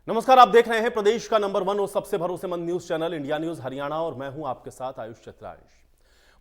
नमस्कार, आप देख रहे हैं प्रदेश का नंबर 1 और सबसे भरोसेमंद news channel India news Haryana और मैं हूं आपके साथ आयुष चित्रांश।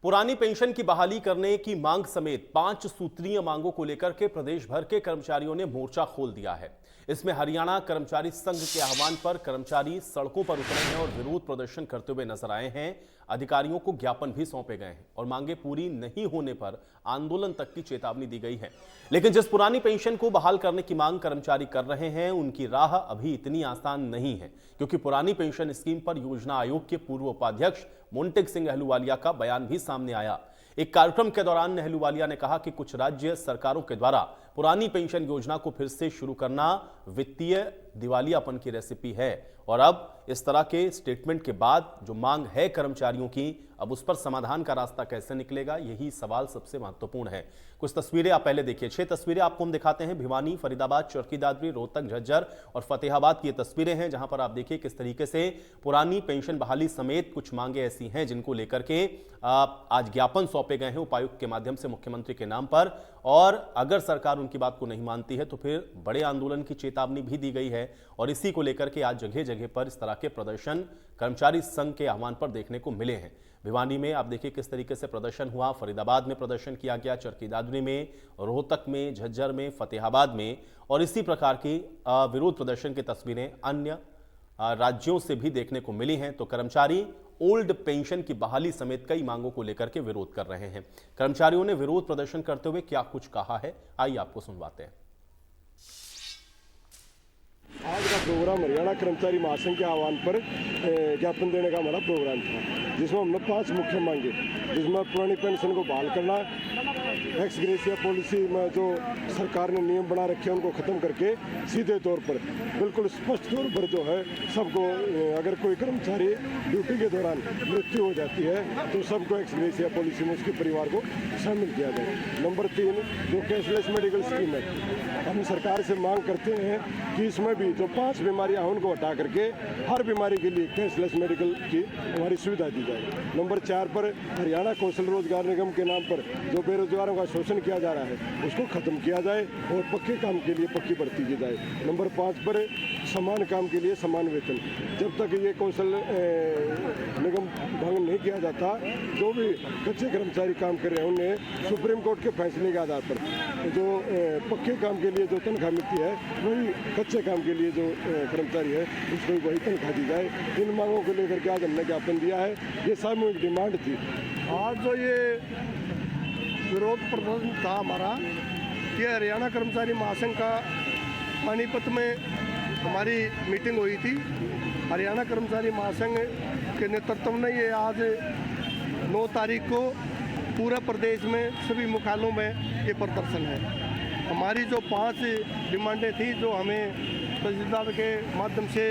पुरानी पेंशन की बहाली करने की मांग समेत 5 सूत्रीय मांगों को लेकर के प्रदेश भर के कर्मचारियों ने मोर्चा खोल दिया है। इसमें हरियाणा कर्मचारी संघ के आह्वान पर कर्मचारी सड़कों पर उतरे हैं और विरोध प्रदर्शन करते हुए नजर आए हैं। अधिकारियों को ज्ञापन भी सौंपे गए हैं और मांगे पूरी नहीं होने पर आंदोलन तक की चेतावनी दी गई है। लेकिन जिस पुरानी पेंशन को बहाल करने की मांग कर्मचारी कर रहे हैं, उनकी राह अभी इतनी आसान नहीं है, क्योंकि पुरानी पेंशन स्कीम पर योजना आयोग के पूर्व उपाध्यक्ष मोंटेग सिंह अहलूवालिया का बयान भी सामने आया। एक कार्यक्रम के दौरान अहलूवालिया ने कहा कि कुछ राज्य सरकारों के द्वारा पुरानी पेंशन योजना को फिर से शुरू करना वित्तीय दिवालियापन की रेसिपी है और अब इस तरह के स्टेटमेंट के बाद जो मांग है कर्मचारियों की, अब उस पर समाधान का रास्ता कैसे निकलेगा, यही सवाल सबसे महत्वपूर्ण है। कुछ तस्वीरें आप पहले देखिए। 6 तस्वीरें आपको हम दिखाते हैं। भिवानी, फरीदाबाद, चरखी दादरी, रोहतक, झज्जर और फतेहाबाद की ये तस्वीरें हैं, जहां पर आप देखिए किस तरीके से पुरानी पेंशन बहाली समेत कुछ मांगे ऐसी हैं जिनको लेकर के आज ज्ञापन सौंपे गए हैं उपायुक्त के माध्यम से मुख्यमंत्री के नाम पर। और अगर सरकार उनकी बात को नहीं मानती है तो फिर बड़े आंदोलन की चेतावनी भी दी गई है और इसी को लेकर के आज जगह जगह पर इस तरह के प्रदर्शन कर्मचारी संघ के आह्वान पर देखने को मिले हैं। भिवानी में आप देखिए किस तरीके से प्रदर्शन हुआ, फरीदाबाद में प्रदर्शन किया गया, चरखी दादरी में, रोहतक में, झज्जर में, फतेहाबाद में, और इसी प्रकार की विरोध प्रदर्शन की तस्वीरें अन्य राज्यों से भी देखने को मिली हैं। तो कर्मचारी ओल्ड पेंशन की बहाली समेत कई मांगों को लेकर के विरोध कर रहे हैं। कर्मचारियों ने विरोध प्रदर्शन करते हुए क्या कुछ कहा है, आइए आपको सुनवाते हैं। आज का प्रोग्राम हरियाणा कर्मचारी महासंघ के आह्वान पर ज्ञापन देने का हमारा प्रोग्राम था, जिसमें हमने 5 मुख्य मांगे, जिसमें पुरानी पेंशन को बहाल करना, एक्स ग्रेशिया पॉलिसी में जो सरकार ने नियम बना रखे हैं उनको खत्म करके सीधे तौर पर बिल्कुल स्पष्ट तौर पर जो है सबको, अगर कोई कर्मचारी ड्यूटी के दौरान मृत्यु हो जाती है तो सबको एक्स ग्रेशिया पॉलिसी में उसके परिवार को शामिल किया जाए। नंबर 3, जो कैशलेस मेडिकल स्कीम है, हम सरकार से मांग करते हैं कि इसमें भी जो 5 बीमारियां हैं उनको हटा करके हर बीमारी के लिए कैशलेस मेडिकल की हमारी सुविधा दी जाए। नंबर 4 पर हरियाणा कौशल रोजगार निगम के नाम पर जो बेरोजगारों का शोषण किया जा रहा है उसको खत्म किया जाए और पक्के काम के लिए पक्की भर्ती की जाए। नंबर 5 पर समान काम के लिए समान वेतन। जब तक ये कौशल निगम भंग नहीं किया जाता, जो भी कच्चे कर्मचारी काम कर रहे हैं उन्हें सुप्रीम कोर्ट के फैसले के आधार पर जो पक्के काम के लिए जो तनख्वाह मिलती है वही कच्चे काम के लिए जो कर्मचारी है उसको वही तनख्वाह दी जाए। इन मांगों को लेकर के आज हमने ज्ञापन दिया है। ये सामूहिक डिमांड थी। आज जो ये विरोध प्रदर्शन था हमारा, कि हरियाणा कर्मचारी महासंघ का पानीपत में हमारी मीटिंग हुई थी। हरियाणा कर्मचारी महासंघ के नेतृत्व में ये आज 9 तारीख को पूरे प्रदेश में सभी मुख्यालयों में ये प्रदर्शन है। हमारी जो 5 डिमांडें थी जो हमें तहसीलदार के माध्यम से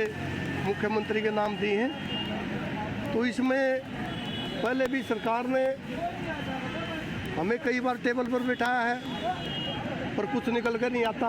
मुख्यमंत्री के नाम दी हैं, तो इसमें पहले भी सरकार ने हमें कई बार टेबल पर बिठाया है पर कुछ निकल कर नहीं आता।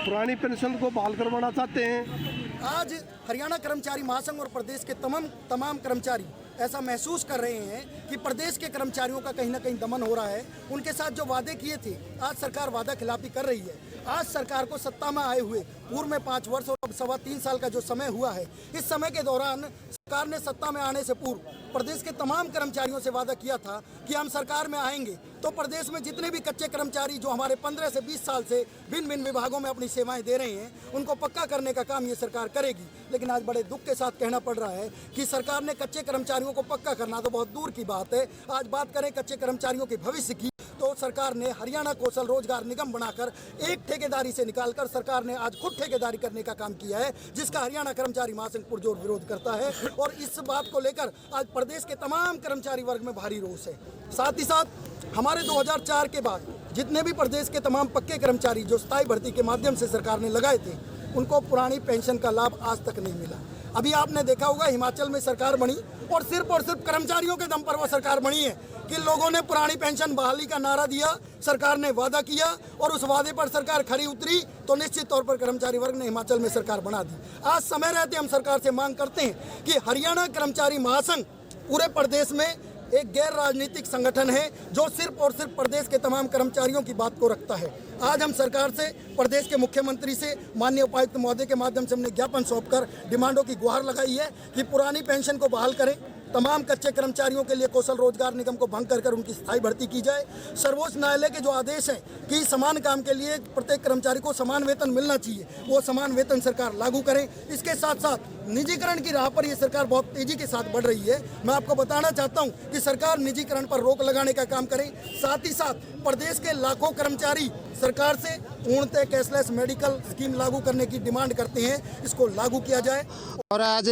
पुरानी पेंशन को बहाल करवाना चाहते हैं। आज हरियाणा कर्मचारी महासंघ और प्रदेश के तमाम कर्मचारी ऐसा महसूस कर रहे हैं कि प्रदेश के कर्मचारियों का कहीं ना कहीं दमन हो रहा है। उनके साथ जो वादे किए थे, आज सरकार वादा खिलाफी कर रही है। आज सरकार को सत्ता में आए हुए पूर्व में 5 वर्ष और अब 3.25 साल का जो समय हुआ है, इस समय के दौरान सरकार ने सत्ता में आने से पूर्व प्रदेश के तमाम कर्मचारियों से वादा किया था कि हम सरकार में आएंगे तो प्रदेश में जितने भी कच्चे कर्मचारी जो हमारे 15 से 20 साल से भिन्न भिन्न विभागों में अपनी सेवाएं दे रहे हैं, उनको पक्का करने का काम ये सरकार करेगी। लेकिन आज बड़े दुख के साथ कहना पड़ रहा है कि सरकार ने कच्चे कर्मचारियों को पक्का करना तो बहुत दूर की बात है। आज बात करें कच्चे कर्मचारियों के भविष्य की, तो सरकार ने हरियाणा कौशल रोजगार निगम बनाकर एक ठेकेदारी से निकालकर सरकार ने आज खुद ठेकेदारी करने का काम किया है, जिसका हरियाणा कर्मचारी महासंघ पुरजोर विरोध करता है। और इस बात को लेकर आज प्रदेश के तमाम कर्मचारी वर्ग में भारी रोष है। साथ ही साथ हमारे 2004 के बाद जितने भी प्रदेश के तमाम पक्के कर्मचारी जो स्थायी भर्ती के माध्यम से सरकार ने लगाए थे, उनको पुरानी पेंशन का लाभ आज तक नहीं मिला। अभी आपने देखा होगा हिमाचल में सरकार बनी और सिर्फ कर्मचारियों के दम पर वो सरकार बनी है कि लोगों ने पुरानी पेंशन बहाली का नारा दिया, सरकार ने वादा किया और उस वादे पर सरकार खरी उतरी तो निश्चित तौर पर कर्मचारी वर्ग ने हिमाचल में सरकार बना दी। आज समय रहते हम सरकार से मांग करते हैं कि हरियाणा कर्मचारी महासंघ पूरे प्रदेश में एक गैर राजनीतिक संगठन है जो सिर्फ और सिर्फ प्रदेश के तमाम कर्मचारियों की बात को रखता है। आज हम सरकार से, प्रदेश के मुख्यमंत्री से, माननीय उपायुक्त महोदय के माध्यम से हमने ज्ञापन सौंपकर डिमांडों की गुहार लगाई है कि पुरानी पेंशन को बहाल करें, तमाम कच्चे कर्मचारियों के लिए कौशल रोजगार निगम को भंग कर उनकी स्थायी भर्ती की जाए। सर्वोच्च न्यायालय के जो आदेश हैं कि समान काम के लिए प्रत्येक कर्मचारी को समान वेतन मिलना चाहिए, वो समान वेतन सरकार लागू करें। इसके साथ साथ निजीकरण की राह पर ये सरकार बहुत तेजी के साथ बढ़ रही है। मैं आपको बताना चाहता हूँ कि सरकार निजीकरण पर रोक लगाने का काम करे। साथ ही साथ प्रदेश के लाखों कर्मचारी सरकार से पूर्णतः कैशलेस मेडिकल स्कीम लागू करने की डिमांड करते हैं, इसको लागू किया जाए। और आज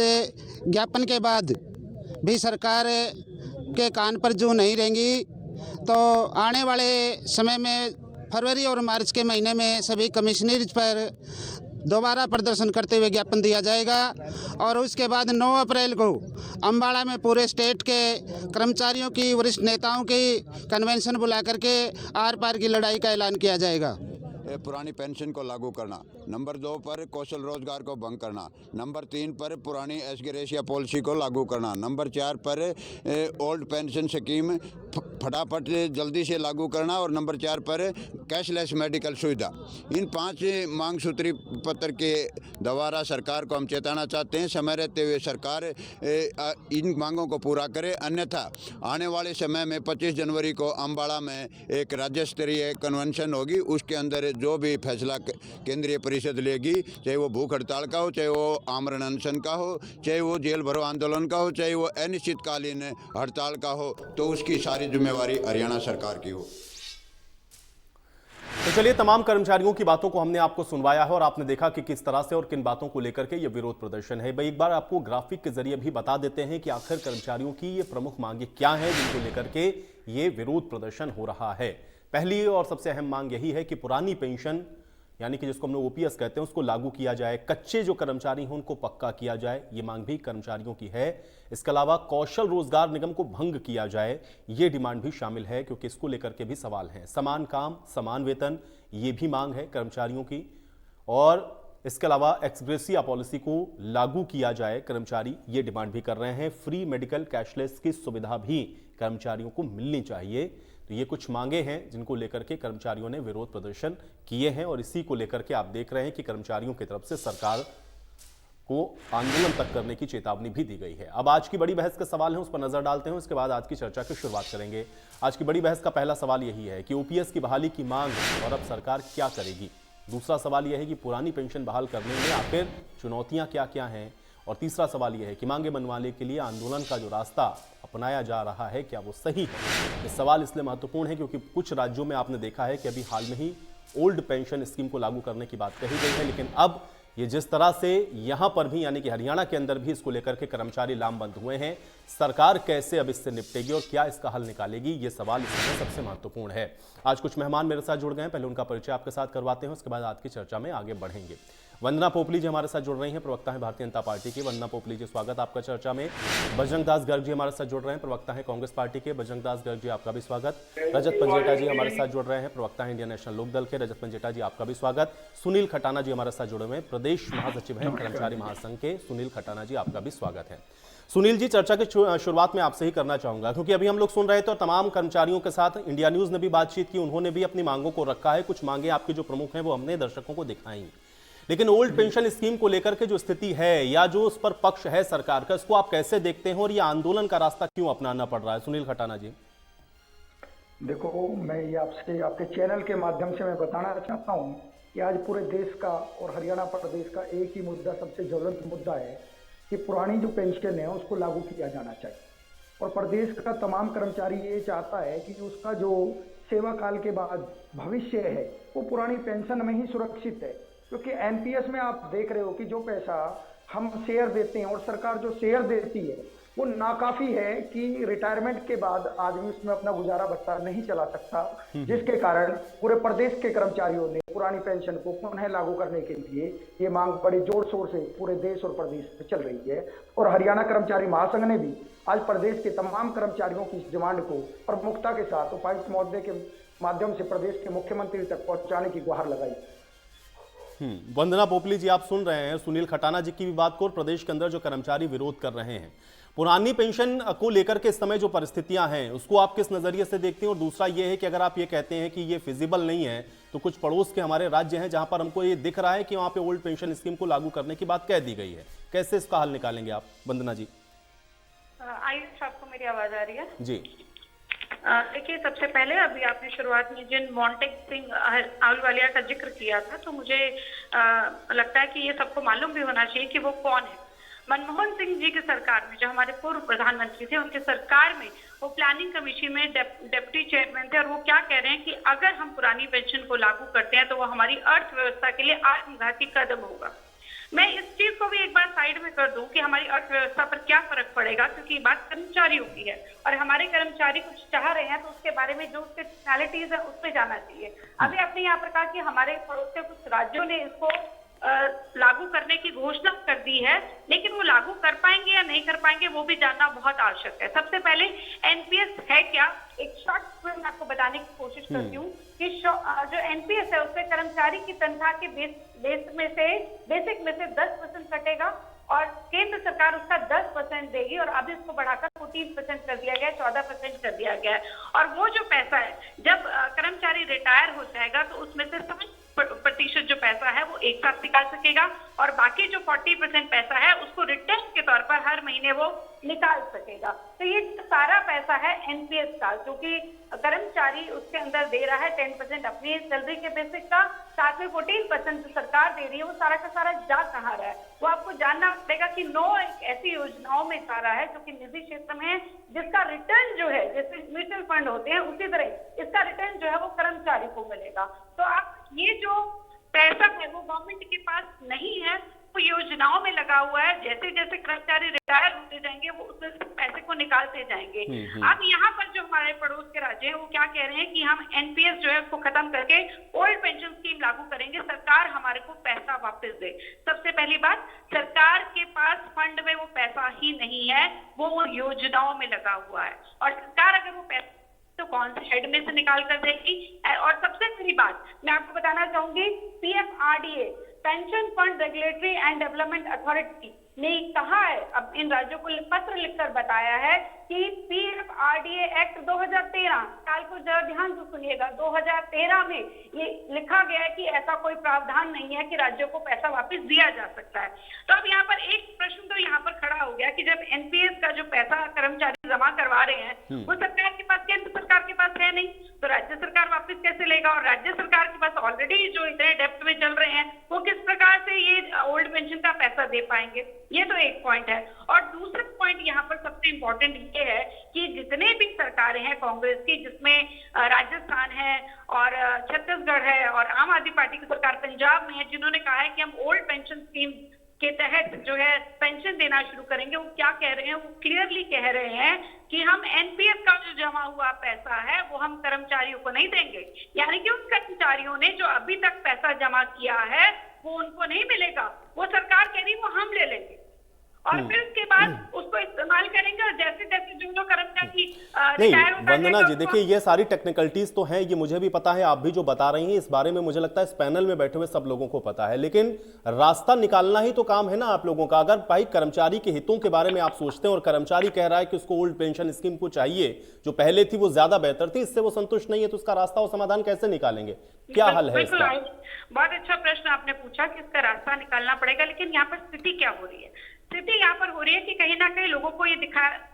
ज्ञापन के बाद भी सरकार के कान पर जू नहीं रहेंगी तो आने वाले समय में फरवरी और मार्च के महीने में सभी कमिश्नरेट पर दोबारा प्रदर्शन करते हुए ज्ञापन दिया जाएगा। और उसके बाद 9 अप्रैल को अम्बाड़ा में पूरे स्टेट के कर्मचारियों की, वरिष्ठ नेताओं की कन्वेंशन बुला करके आर पार की लड़ाई का ऐलान किया जाएगा। पुरानी पेंशन को लागू करना, नंबर 2 पर कौशल रोजगार को भंग करना, नंबर 3 पर पुरानी एस ग्रेशिया पॉलिसी को लागू करना, नंबर 4 पर ओल्ड पेंशन स्कीम फटाफट जल्दी से लागू करना और नंबर 4 पर कैशलेस मेडिकल सुविधा। इन 5 मांग सूत्री पत्र के द्वारा सरकार को हम चेताना चाहते हैं, समय रहते हुए सरकार इन मांगों को पूरा करे, अन्यथा आने वाले समय में 25 जनवरी को अम्बाड़ा में एक राज्य स्तरीय कन्वेंशन होगी। उसके अंदर जो भी फैसला केंद्रीय परिषद लेगी, चाहे वो भूख हड़ताल का हो, चाहे वो आमरण अनशन का हो, चाहे वो जेल भरो आंदोलन का हो, चाहे वो अनिश्चितकालीन हड़ताल का हो, तो उसकी सारी जिम्मेवारी हरियाणा सरकार की हो। तो चलिए, तमाम कर्मचारियों की बातों को हमने आपको सुनवाया है और आपने देखा कि किस तरह से और किन बातों को लेकर के ये विरोध प्रदर्शन है। भाई, एक बार आपको ग्राफिक के जरिए भी बता देते हैं कि आखिर कर्मचारियों की ये प्रमुख मांगे क्या हैं जिनको लेकर के ये विरोध प्रदर्शन हो रहा है। पहली और सबसे अहम मांग यही है कि पुरानी पेंशन, यानी कि जिसको हम लोग ओपीएस कहते हैं, उसको लागू किया जाए। कच्चे जो कर्मचारी हैं उनको पक्का किया जाए, ये मांग भी कर्मचारियों की है। इसके अलावा कौशल रोजगार निगम को भंग किया जाए, ये डिमांड भी शामिल है, क्योंकि इसको लेकर के भी सवाल हैं। समान काम समान वेतन, ये भी मांग है कर्मचारियों की। और इसके अलावा एक्सग्रेसिया पॉलिसी को लागू किया जाए, कर्मचारी ये डिमांड भी कर रहे हैं। फ्री मेडिकल कैशलेस की सुविधा भी कर्मचारियों को मिलनी चाहिए। तो ये कुछ मांगे हैं जिनको लेकर के कर्मचारियों ने विरोध प्रदर्शन किए हैं और इसी को लेकर के आप देख रहे हैं कि कर्मचारियों की तरफ से सरकार को आंदोलन तक करने की चेतावनी भी दी गई है। अब आज की बड़ी बहस के सवाल हैं, उस पर नजर डालते हैं, उसके बाद आज की चर्चा की शुरुआत करेंगे। आज की बड़ी बहस का पहला सवाल यही है कि ओपीएस की बहाली की मांग और अब सरकार क्या करेगी। दूसरा सवाल यह है कि पुरानी पेंशन बहाल करने में आखिर चुनौतियां क्या क्या हैं। और तीसरा सवाल यह है कि मांगे मनवाने के लिए आंदोलन का जो रास्ता अपनाया जा रहा है, क्या वो सही है। ये सवाल इसलिए महत्वपूर्ण है क्योंकि कुछ राज्यों में आपने देखा है कि अभी हाल में ही ओल्ड पेंशन स्कीम को लागू करने की बात कही गई है, लेकिन अब ये जिस तरह से यहां पर भी, यानी कि हरियाणा के अंदर भी इसको लेकर के कर्मचारी लामबंद हुए हैं, सरकार कैसे अब इससे निपटेगी और क्या इसका हल निकालेगी, ये सवाल इसमें सबसे महत्वपूर्ण है। आज कुछ मेहमान मेरे साथ जुड़ गए हैं, पहले उनका परिचय आपके साथ करवाते हैं, उसके बाद आज की चर्चा में आगे बढ़ेंगे। वंदना पोपली जी हमारे साथ जुड़ रही हैं, प्रवक्ता हैं भारतीय जनता पार्टी के। वंदना पोपली जी, स्वागत आपका चर्चा में। बजरंग दास गर्ग जी हमारे साथ जुड़ रहे हैं, प्रवक्ता हैं कांग्रेस पार्टी के। बजरंग दास गर्ग जी, आपका भी स्वागत। रजत पंजेटा जी हमारे साथ जुड़ रहे हैं, प्रवक्ता हैं इंडियन नेशनल लोकदल के। रजत पंजेटा जी, आपका भी स्वागत। सुनील खटाना जी हमारे साथ जुड़े हुए हैं, प्रदेश महासचिव हैं कर्मचारी महासंघ के। सुनील खटाना जी, आपका भी स्वागत है। सुनील जी, चर्चा की शुरुआत में आपसे ही करना चाहूंगा, क्योंकि अभी हम लोग सुन रहे थे और तमाम कर्मचारियों के साथ इंडिया न्यूज ने भी बातचीत की, उन्होंने भी अपनी मांगों को रखा है। कुछ मांगे आपकी जो प्रमुख हैं वो हमने दर्शकों को दिखाई, लेकिन ओल्ड पेंशन स्कीम को लेकर के जो स्थिति है या जो उस पर पक्ष है सरकार का, इसको आप कैसे देखते हैं और ये आंदोलन का रास्ता क्यों अपनाना पड़ रहा है? सुनील खटाना जी। देखो, मैं ये आपसे, आपके चैनल के माध्यम से मैं बताना चाहता हूँ कि आज पूरे देश का और हरियाणा प्रदेश का एक ही मुद्दा, सबसे ज्वलंत मुद्दा है कि पुरानी जो पेंशन है उसको लागू किया जाना चाहिए। और प्रदेश का तमाम कर्मचारी ये चाहता है कि उसका जो सेवा काल के बाद भविष्य है वो पुरानी पेंशन में ही सुरक्षित है, क्योंकि एनपीएस में आप देख रहे हो कि जो पैसा हम शेयर देते हैं और सरकार जो शेयर देती है वो नाकाफी है कि रिटायरमेंट के बाद आदमी उसमें अपना गुजारा भत्ता नहीं चला सकता, जिसके कारण पूरे प्रदेश के कर्मचारियों ने पुरानी पेंशन को पुनः लागू करने के लिए ये मांग बड़े जोर शोर से पूरे देश और प्रदेश में चल रही है। और हरियाणा कर्मचारी महासंघ ने भी आज प्रदेश के तमाम कर्मचारियों की इस डिमांड को प्रमुखता के साथ उपायुक्त महोदय के माध्यम से प्रदेश के मुख्यमंत्री तक पहुंचाने की गुहार लगाई। वंदना पोपली जी, आप सुन रहे हैं सुनील खटाना जी की भी बात को, और प्रदेश के अंदर जो कर्मचारी विरोध कर रहे हैं पुरानी पेंशन को लेकर के इस समय जो परिस्थितियां हैं उसको आप किस नजरिए से देखते हैं? और दूसरा ये है कि अगर आप ये कहते हैं कि ये फिजिबल नहीं है, तो कुछ पड़ोस के हमारे राज्य हैं जहां पर हमको ये दिख रहा है कि वहां पे ओल्ड पेंशन स्कीम को लागू करने की बात कह दी गई है। कैसे इसका हल निकालेंगे आप, वंदना जी? आयुष, आपको मेरी आवाज आ रही है? जी। देखिए, सबसे पहले अभी आपने शुरुआत में जिन मोंटेक सिंह आहलूवालिया का जिक्र किया था, तो मुझे लगता है कि ये सबको मालूम भी होना चाहिए कि वो कौन है। मनमोहन सिंह जी की सरकार में, जो हमारे पूर्व प्रधानमंत्री थे, उनकी सरकार में वो प्लानिंग कमीशन में डिप्टी चेयरमैन थे, और वो क्या कह रहे हैं कि अगर हम पुरानी पेंशन को लागू करते हैं तो वो हमारी अर्थव्यवस्था के लिए आत्मघाती कदम होगा। मैं इस चीज को भी एक बार साइड में कर दूं कि हमारी अर्थव्यवस्था पर क्या फर्क पड़ेगा, क्योंकि बात कर्मचारियों की है और हमारे कर्मचारी कुछ चाह रहे हैं, तो उसके बारे में जो उसके टेक्निकलिटीज है उस पर जाना चाहिए। अभी आपने यहाँ पर कहा कि हमारे पड़ोस के कुछ राज्यों ने इसको लागू करने की घोषणा कर दी है, लेकिन वो लागू कर पाएंगे या नहीं कर पाएंगे वो भी जानना बहुत आवश्यक है। सबसे पहले एनपीएस है क्या, एक शॉर्ट में आपको बताने की कोशिश करती हूँ कि जो एनपीएस है उससे कर्मचारी की तनख्वाह के बेसिक में से 10% कटेगा और केंद्र सरकार उसका 10% देगी, और अभी इसको बढ़ाकर 14% कर दिया गया है, 14% कर दिया गया है। और वो जो पैसा है, जब कर्मचारी रिटायर हो जाएगा तो उसमें से 7% जो पैसा है वो एक साथ निकाल सकेगा, और बाकी जो 40% पैसा है उसको रिटर्न के तौर पर हर महीने वो निकाल सकेगा। तो ये सारा पैसा है एनपीएस का, जो कि कर्मचारी उसके अंदर दे रहा है 10% अपनी सैलरी के बेसिक का, साथ में 14% जो सरकार दे रही है, वो सारा का सारा जा कहाँ रहा है वो आपको जानना पड़ेगा। कि 9 ऐसी योजनाओं में जा रहा है जो कि निजी क्षेत्र में है, जिसका रिटर्न जो है, जैसे म्यूचुअल फंड होते हैं उसी तरह इसका रिटर्न जो है वो कर्मचारी को मिलेगा। तो आप ये जो पैसा है वो गवर्नमेंट के पास नहीं है, वो योजनाओं में लगा हुआ है। जैसे जैसे कर्मचारी रिटायर होते जाएंगे वो उस पैसे को निकालते जाएंगे। अब यहाँ पर जो हमारे पड़ोस के राज्य हैं वो क्या कह रहे हैं कि हम एनपीएस जो है उसको खत्म करके ओल्ड पेंशन स्कीम लागू करेंगे, सरकार हमारे को पैसा वापस दे। सबसे पहली बात, सरकार के पास फंड में वो पैसा ही नहीं है, वो योजनाओं में लगा हुआ है, और सरकार अगर वो पैसा तो कौन से हेड में से निकाल कर देगी। और सबसे बड़ी बात मैं आपको बताना चाहूंगी, PFRDA pension fund regulatory and development authority ने कहा है, अब इन राज्यों को पत्र लिखकर बताया है कि पीएफआरडीए एक्ट 2013 साल को जरा ध्यान से सुनिएगा, 2013 में ये लिखा गया है कि ऐसा कोई प्रावधान नहीं है कि राज्यों को पैसा वापस दिया जा सकता है। तो अब यहाँ पर एक प्रश्न तो यहाँ पर खड़ा हो गया कि जब एनपीएस का जो पैसा कर्मचारी जमा करवा रहे हैं वो सरकार के पास, केंद्र सरकार के पास है नहीं, तो राज्य सरकार वापस कैसे लेगा? और राज्य सरकार के पास ऑलरेडी जो इतने डेप्ट में चल रहे हैं वो किस प्रकार से ये ओल्ड पेंशन का पैसा दे पाएंगे? ये तो एक पॉइंट है। और दूसरा पॉइंट यहाँ पर सबसे इम्पोर्टेंट ये है कि जितने भी सरकारें हैं कांग्रेस की, जिसमें राजस्थान है और छत्तीसगढ़ है और आम आदमी पार्टी की सरकार पंजाब में है, जिन्होंने कहा है कि हम ओल्ड पेंशन स्कीम के तहत जो है पेंशन देना शुरू करेंगे, वो क्या कह रहे हैं? वो क्लियरली कह रहे हैं कि हम एनपीएस का जो जमा हुआ पैसा है वो हम कर्मचारियों को नहीं देंगे। यानी कि उन कर्मचारियों ने जो अभी तक पैसा जमा किया है वो उनको नहीं मिलेगा, वो सरकार कह रही है वो हम ले लेंगे और फिर उसके बाद उसको इस्तेमाल करेंगे। और जैसे जैसे जो कर्मचारी नहीं, वंदना जी देखिए, ये सारी टेक्निकलिटीज तो हैं, ये मुझे भी पता है, आप भी जो बता रही हैं इस बारे में मुझे लगता है इस पैनल में बैठे हुए सब लोगों को पता है, लेकिन रास्ता निकालना ही तो काम है ना आप लोगों का। अगर भाई कर्मचारी के हितों के बारे में आप सोचते हैं और कर्मचारी कह रहा है कि उसको ओल्ड पेंशन स्कीम को चाहिए, जो पहले थी वो ज्यादा बेहतर थी, इससे वो संतुष्ट नहीं है, तो उसका रास्ता और समाधान कैसे निकालेंगे? क्या हल है इसका? बहुत अच्छा प्रश्न आपने पूछा कि इसका रास्ता निकालना पड़ेगा, लेकिन यहाँ पर स्थिति क्या हो रही है? स्थिति यहाँ पर हो रही है कि कहीं ना कहीं लोगों को ये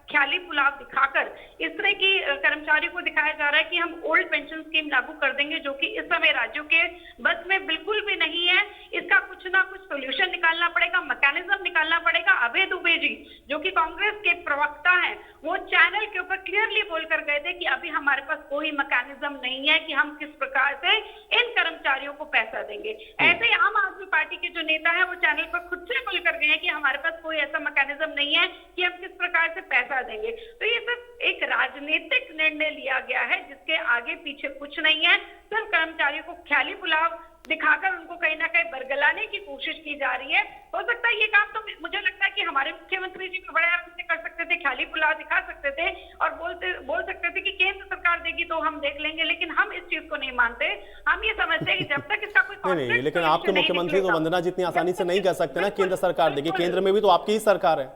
ख्याली पुलाव दिखाकर इस तरह की कर्मचारियों को दिखाया जा रहा है कि हम ओल्ड पेंशन स्कीम लागू कर देंगे, जो कि इस समय राज्यों के बस में बिल्कुल भी नहीं है। इसका कुछ ना कुछ सोल्यूशन निकालना पड़ेगा, मैकेनिज्म निकालना पड़ेगा। अभय दुबे जी जो कि कांग्रेस के प्रवक्ता हैं, वो चैनल के ऊपर क्लियरली बोलकर गए थे कि अभी हमारे पास कोई मैकेनिज्म नहीं है कि हम किस प्रकार से इन कर्मचारियों को पैसा देंगे। ऐसे ही आम आदमी पार्टी के जो नेता है वो चैनल पर खुद से बोलकर गए हैं कि हमारे पास कोई ऐसा मैकेनिज्म नहीं है कि हम किस प्रकार से पैसा देंगे। तो ये सिर्फ एक राजनीतिक निर्णय लिया गया है जिसके आगे पीछे कुछ नहीं है। सिर्फ कर्मचारियों को ख्याली पुलाव दिखाकर उनको कहीं ना कहीं बरगलाने की कोशिश की जा रही है। हो सकता है ये काम तो मुझे लगता है कि हमारे मुख्यमंत्री जी भी बड़े आराम से कर सकते थे, ख्याली पुलाव दिखा सकते थे और बोल सकते थे कि केंद्र सरकार देगी तो हम देख लेंगे, लेकिन हम इस चीज को नहीं मानते। हम ये समझते हैं कि जब तक इसका कोई नहीं, लेकिन आपके मुख्यमंत्री तो वंदना जितनी आसानी से नहीं कह सकते ना केंद्र सरकार देगी, केंद्र में भी तो आपकी ही सरकार है,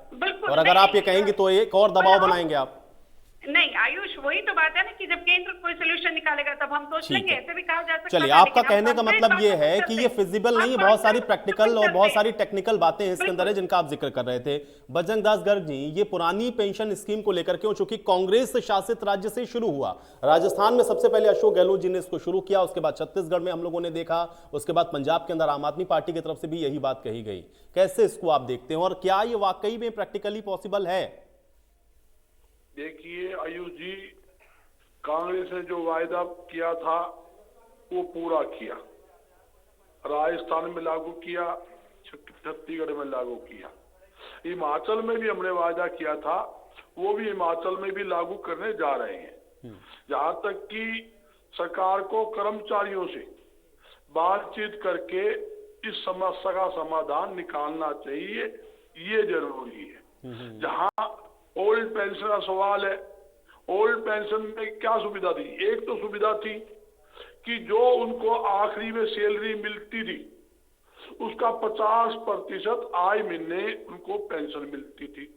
और अगर आप ये कहेंगे तो एक और दबाव बनाएंगे आप। नहीं आयुष, वही तो बात है ना कि जब केंद्र कोई सोल्यूशन निकालेगा तब हम सोच लेंगे, ऐसे भी कहा जा सकता है। चलिए, आपका कहने का मतलब ये है कि ये फिजिबल नहीं है, बहुत सारी प्रैक्टिकल और बहुत सारी टेक्निकल बातें हैं इसके अंदर है जिनका आप जिक्र कर रहे थे। बजरंग दास गर्ग जी, ये पुरानी पेंशन स्कीम को लेकर क्यों, चूंकि कांग्रेस शासित राज्य से शुरू हुआ, राजस्थान में सबसे पहले अशोक गहलोत जी ने इसको शुरू किया, उसके बाद छत्तीसगढ़ में हम लोगों ने देखा, उसके बाद पंजाब के अंदर आम आदमी पार्टी की तरफ से भी यही बात कही गई। कैसे इसको आप देखते हैं और क्या ये वाकई में प्रैक्टिकली पॉसिबल है? देखिए आयुष जी, कांग्रेस ने जो वायदा किया था वो पूरा किया, राजस्थान में लागू किया, छत्तीसगढ़ में लागू किया, हिमाचल में भी हमने वायदा किया था, वो भी हिमाचल में भी लागू करने जा रहे हैं। जहां तक कि सरकार को कर्मचारियों से बातचीत करके इस समस्या का समाधान निकालना चाहिए, ये जरूरी है। जहां ओल्ड पेंशन का सवाल है, ओल्ड पेंशन में क्या सुविधा थी? एक तो सुविधा थी कि जो उनको आखिरी में सैलरी मिलती थी उसका 50% आय महीने उनको पेंशन मिलती थी,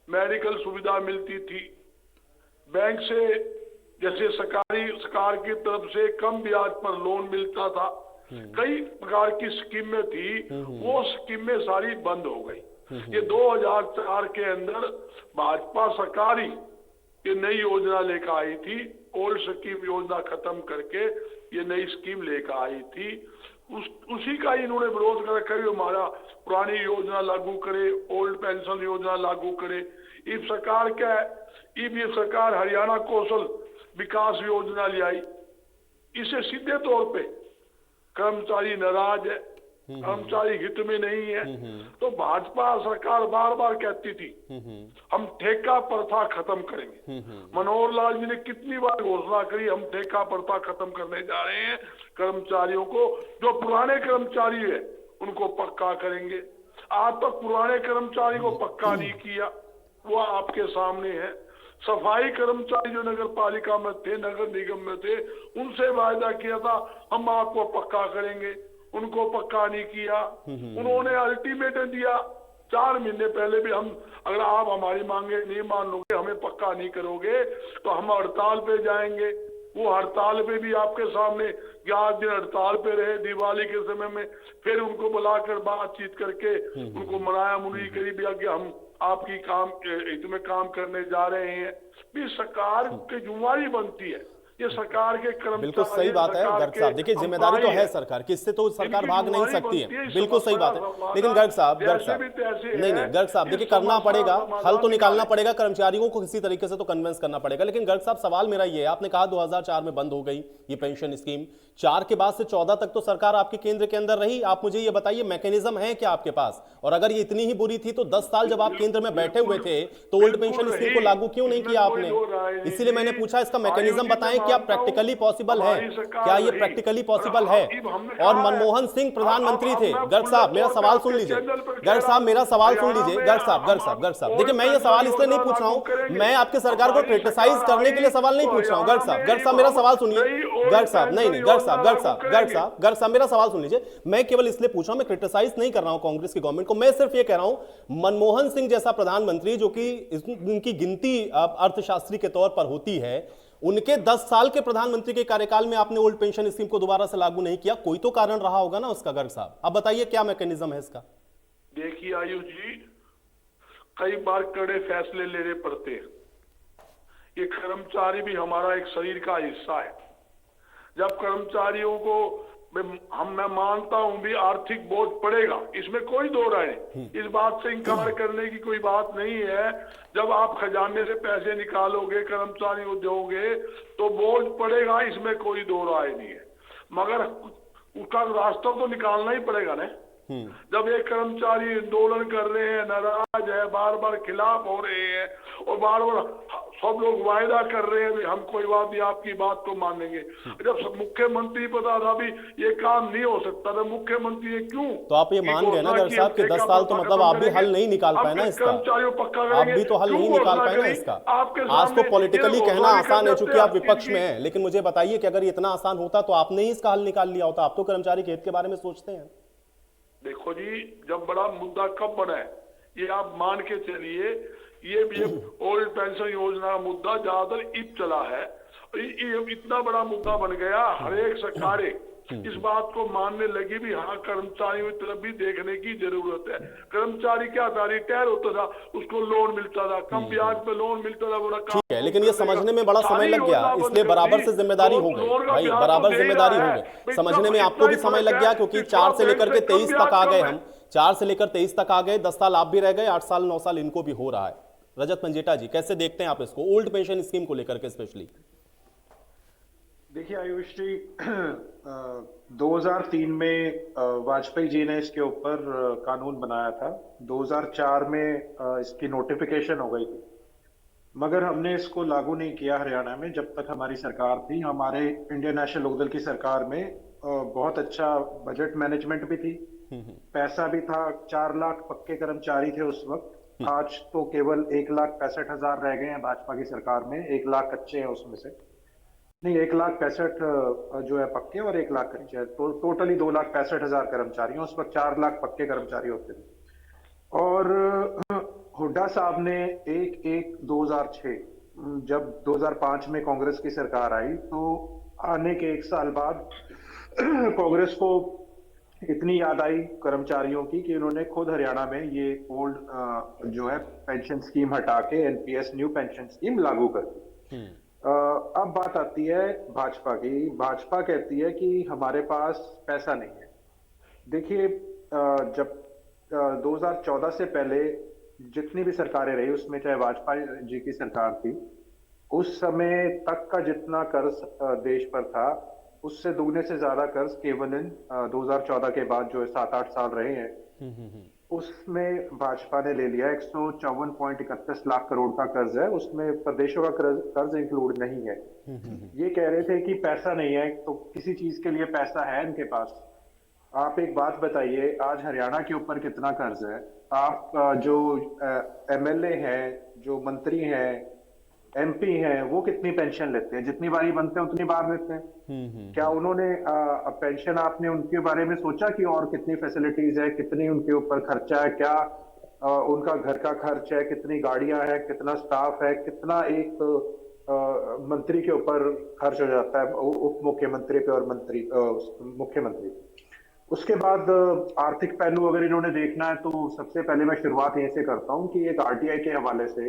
मेडिकल सुविधा मिलती थी, बैंक से जैसे सरकार की तरफ से कम ब्याज पर लोन मिलता था, कई प्रकार की स्कीमें थी, वो स्कीमें सारी बंद हो गई। ये 2004 के अंदर भाजपा सरकार ही ये नई योजना लेकर आई थी, ओल्ड स्कीम योजना खत्म करके ये नई स्कीम लेकर आई थी। उसी का इन्होंने विरोध कर रखा है, हमारा पुरानी योजना लागू करे, ओल्ड पेंशन योजना लागू करे। इस सरकार क्या है, ये सरकार हरियाणा कौशल विकास योजना ले आई, इसे सीधे तौर पे कर्मचारी नाराज है, कर्मचारी हित में नहीं है। तो भाजपा सरकार बार बार कहती थी हम ठेका प्रथा खत्म करेंगे, मनोहर लाल जी ने कितनी बार घोषणा करी हम ठेका प्रथा खत्म करने जा रहे हैं, कर्मचारियों को, जो पुराने कर्मचारी है उनको पक्का करेंगे। आज तक पुराने कर्मचारी को पक्का नहीं किया, वो आपके सामने है। सफाई कर्मचारी जो नगर पालिका में थे, नगर निगम में थे, उनसे वायदा किया था हम आपको पक्का करेंगे, उनको पक्का नहीं किया। उन्होंने अल्टीमेटम दिया 4 महीने पहले भी, हम अगर आप हमारी मांगे नहीं मान लोगे, हमें पक्का नहीं करोगे तो हम हड़ताल पे जाएंगे। वो हड़ताल पे भी आपके सामने 11 दिन हड़ताल पे रहे दिवाली के समय में, फिर उनको बुलाकर बातचीत करके उनको मनाया मुनी करी भी आगे हम आपकी काम इसमें काम करने जा रहे हैं। भी सरकार की जिम्मेदारी बनती है, ये सरकार के कर्मचारी, बिल्कुल सही बात है गर्ग साहब। देखिए जिम्मेदारी तो है सरकार की, इससे तो सरकार भाग नहीं सकती है, बिल्कुल सही बात है। लेकिन गर्ग साहब नहीं गर्ग साहब देखिए, करना पड़ेगा, हल तो निकालना पड़ेगा, कर्मचारियों को किसी तरीके से तो कन्विंस करना पड़ेगा। लेकिन गर्ग साहब सवाल मेरा ये है, आपने कहा 2004 में बंद हो गई ये पेंशन स्कीम, 4 के बाद से 14 तक तो सरकार आपके केंद्र के अंदर रही। आप मुझे ये बताइए मैकेनिज्म है क्या आपके पास? और अगर ये इतनी ही बुरी थी तो 10 साल जब आप केंद्र में बैठे हुए थे तो ओल्ड पेंशन स्कीम को लागू क्यों नहीं किया आपने? इसीलिए मैंने पूछा, इसका मैकेनिज्म बताएं, क्या प्रैक्टिकली पॉसिबल है? क्या ये प्रैक्टिकली पॉसिबल है? और मनमोहन सिंह प्रधानमंत्री थे। गर्ग साहब मेरा सवाल सुन लीजिए, गर्ग साहब मेरा सवाल सुन लीजिए, गर्ग साहब देखिए, मैं ये सवाल इसलिए नहीं पूछ रहा हूं, मैं आपकी सरकार को क्रिटिसाइज करने के लिए सवाल नहीं पूछ रहा हूं। गर्ग साहब मेरा सवाल सुनिए, गर्ग साहब नहीं गर्ग साहब मेरा सवाल सुन लीजिए। मैं केवल इसलिए पूछ रहा हूं, मैं क्रिटिसाइज नहीं कर रहा हूं कांग्रेस की गवर्नमेंट को, मैं सिर्फ ये कह रहा हूं मनमोहन सिंह जैसा प्रधानमंत्री जो कि उनकी गिनती अर्थशास्त्री के तौर पर होती है, उनके 10 साल के प्रधानमंत्री के कार्यकाल में आपने ओल्ड पेंशन स्कीम को दोबारा से लागू नहीं किया, कोई तो कारण रहा होगा ना उसका। गर्ग साहब अब बताइए क्या मैकेनिज्म है इसका? देखिए आयुष जी, कई बार कड़े फैसले लेने पड़ते हैं, ये कर्मचारी भी हमारा एक शरीर का हिस्सा है। जब कर्मचारियों को मैं मानता हूं भी आर्थिक बोझ पड़ेगा, इसमें कोई दो राय नहीं, इस बात से इंकार करने की कोई बात नहीं है। जब आप खजाने से पैसे निकालोगे, कर्मचारी को दोगे तो बोझ पड़ेगा, इसमें कोई दो राय नहीं है, मगर उसका रास्ता तो निकालना ही पड़ेगा ना। जब एक कर्मचारी आंदोलन कर रहे हैं, नाराज है, बार बार खिलाफ हो रहे हैं और बार बार सब लोग वायदा कर रहे हैं हम कोई बात नहीं आपकी बात को मानेंगे, जब मुख्यमंत्री पता था भी ये काम नहीं हो सकता था, मुख्यमंत्री ये क्यों? तो आप ये मान गए ना गर्ग साहब कि 10 साल तो मतलब आप भी हल नहीं निकाल पाए ना इसका, आप भी तो हल नहीं निकाल पाए ना इसका। आज तो पॉलिटिकली कहना आसान है चूंकि आप विपक्ष में हैं, लेकिन मुझे बताइए कि अगर ये इतना आसान होता तो आपने ही इसका हल निकाल लिया होता। आप तो कर्मचारी के हित के बारे में सोचते हैं। देखो जी, जब बड़ा मुद्दा कब बना है, ये आप मान के चलिए। ये भी ओल्ड पेंशन योजना का मुद्दा ज्यादातर इब चला है। ये इतना बड़ा मुद्दा बन गया, हर एक सरकारें इस बात को मानने लगी भी हाँ कर्मचारियों की तरफ भी देखने की जरूरत है। कर्मचारी क्या था, रिटायर होता था, उसको लोन मिलता था, कम ब्याज पे लोन मिलता था, बड़ा ठीक है, लेकिन ये समझने में बड़ा समय लग गया, इसलिए बराबर से जिम्मेदारी हो गई भाई, बराबर जिम्मेदारी हो गई। समझने में आपको भी समय लग गया, क्योंकि 4 से लेकर के 23 तक आ गए हम, 4 से लेकर 23 तक आ गए, 10 साल आप भी रह गए, 8 साल 9 साल इनको भी हो रहा है। रजत मंजेठा जी, कैसे देखते हैं आप इसको, ओल्ड पेंशन स्कीम को लेकर के स्पेशली? देखिए आयुष जी, 2003 में वाजपेयी जी ने इसके ऊपर कानून बनाया था। 2004 में इसकी नोटिफिकेशन हो गई थी, मगर हमने इसको लागू नहीं किया हरियाणा में जब तक हमारी सरकार थी। हमारे इंडियन नेशनल लोकदल की सरकार में बहुत अच्छा बजट मैनेजमेंट भी थी, पैसा भी था। 4 लाख पक्के कर्मचारी थे उस वक्त। आज तो केवल 1,65,000 रह गए हैं भाजपा की सरकार में। 1 लाख कच्चे हैं उसमें से, नहीं 1,65,000 जो है पक्के और 1 लाख कच्चे हैं, तो टोटली 2,65,000 कर्मचारी हैं। उस वक्त 4 लाख पक्के कर्मचारी होते थे। और हुड्डा साहब ने 1/1/2006, जब 2005 में कांग्रेस की सरकार आई, तो आने के 1 साल बाद कांग्रेस को इतनी याद आई कर्मचारियों की कि उन्होंने खुद हरियाणा में ये ओल्ड जो है पेंशन स्कीम हटा के एनपीएस न्यू पेंशन स्कीम लागू कर दी। अब बात आती है भाजपा की। भाजपा कहती है कि हमारे पास पैसा नहीं है। देखिए, जब 2014 से पहले जितनी भी सरकारें रही, उसमें चाहे वाजपेयी जी की सरकार थी, उस समय तक का जितना कर्ज देश पर था, उससे दुगने से ज्यादा कर्ज केवल इन 2014 के बाद जो 7-8 साल रहे हैं उसमें भाजपा ने ले लिया। 154.31 लाख करोड़ का कर्ज है, उसमें प्रदेशों का कर्ज इंक्लूड नहीं है। ये कह रहे थे कि पैसा नहीं है, तो किसी चीज के लिए पैसा है इनके पास। आप एक बात बताइए, आज हरियाणा के ऊपर कितना कर्ज है? आप जो एमएलए हैं, जो मंत्री हैं, एमपी हैं, वो कितनी पेंशन लेते हैं? जितनी बारी बनते हैं उतनी बार लेते हैं। क्या उन्होंने पेंशन, आपने उनके बारे में सोचा कि और कितनी फैसिलिटीज है, कितनी उनके ऊपर खर्चा है, क्या उनका घर का खर्च है, कितनी गाड़ियां हैं, कितना स्टाफ है, कितना एक मंत्री के ऊपर खर्च हो जाता है, उप मुख्यमंत्री पे और मंत्री मुख्यमंत्री। उसके बाद आर्थिक पहलू अगर इन्होंने देखना है, तो सबसे पहले मैं शुरुआत यहीं से करता हूँ कि एक आरटीआई के हवाले से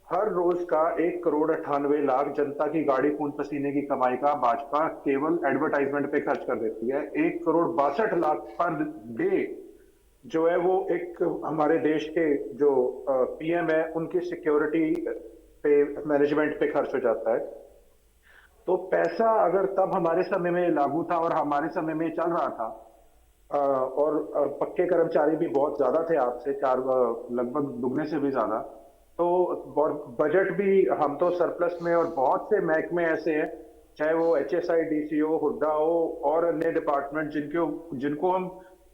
हर रोज का 1,98,00,000 जनता की गाड़ी खून पसीने की कमाई का भाजपा केवल एडवर्टाइजमेंट पे खर्च कर देती है। 1,62,00,000 पर डे जो है वो एक हमारे देश के जो पीएम है उनकी सिक्योरिटी पे, मैनेजमेंट पे खर्च हो जाता है। तो पैसा अगर तब हमारे समय में लागू था और हमारे समय में चल रहा था, और पक्के कर्मचारी भी बहुत ज्यादा थे आपसे, लगभग दुगने से भी ज्यादा, तो बजट भी हम तो सरप्लस में, और बहुत से महकमे ऐसे हैं, चाहे वो एचएसआई डीसीओ, हुड्डा हो और अन्य डिपार्टमेंट, जिनको हम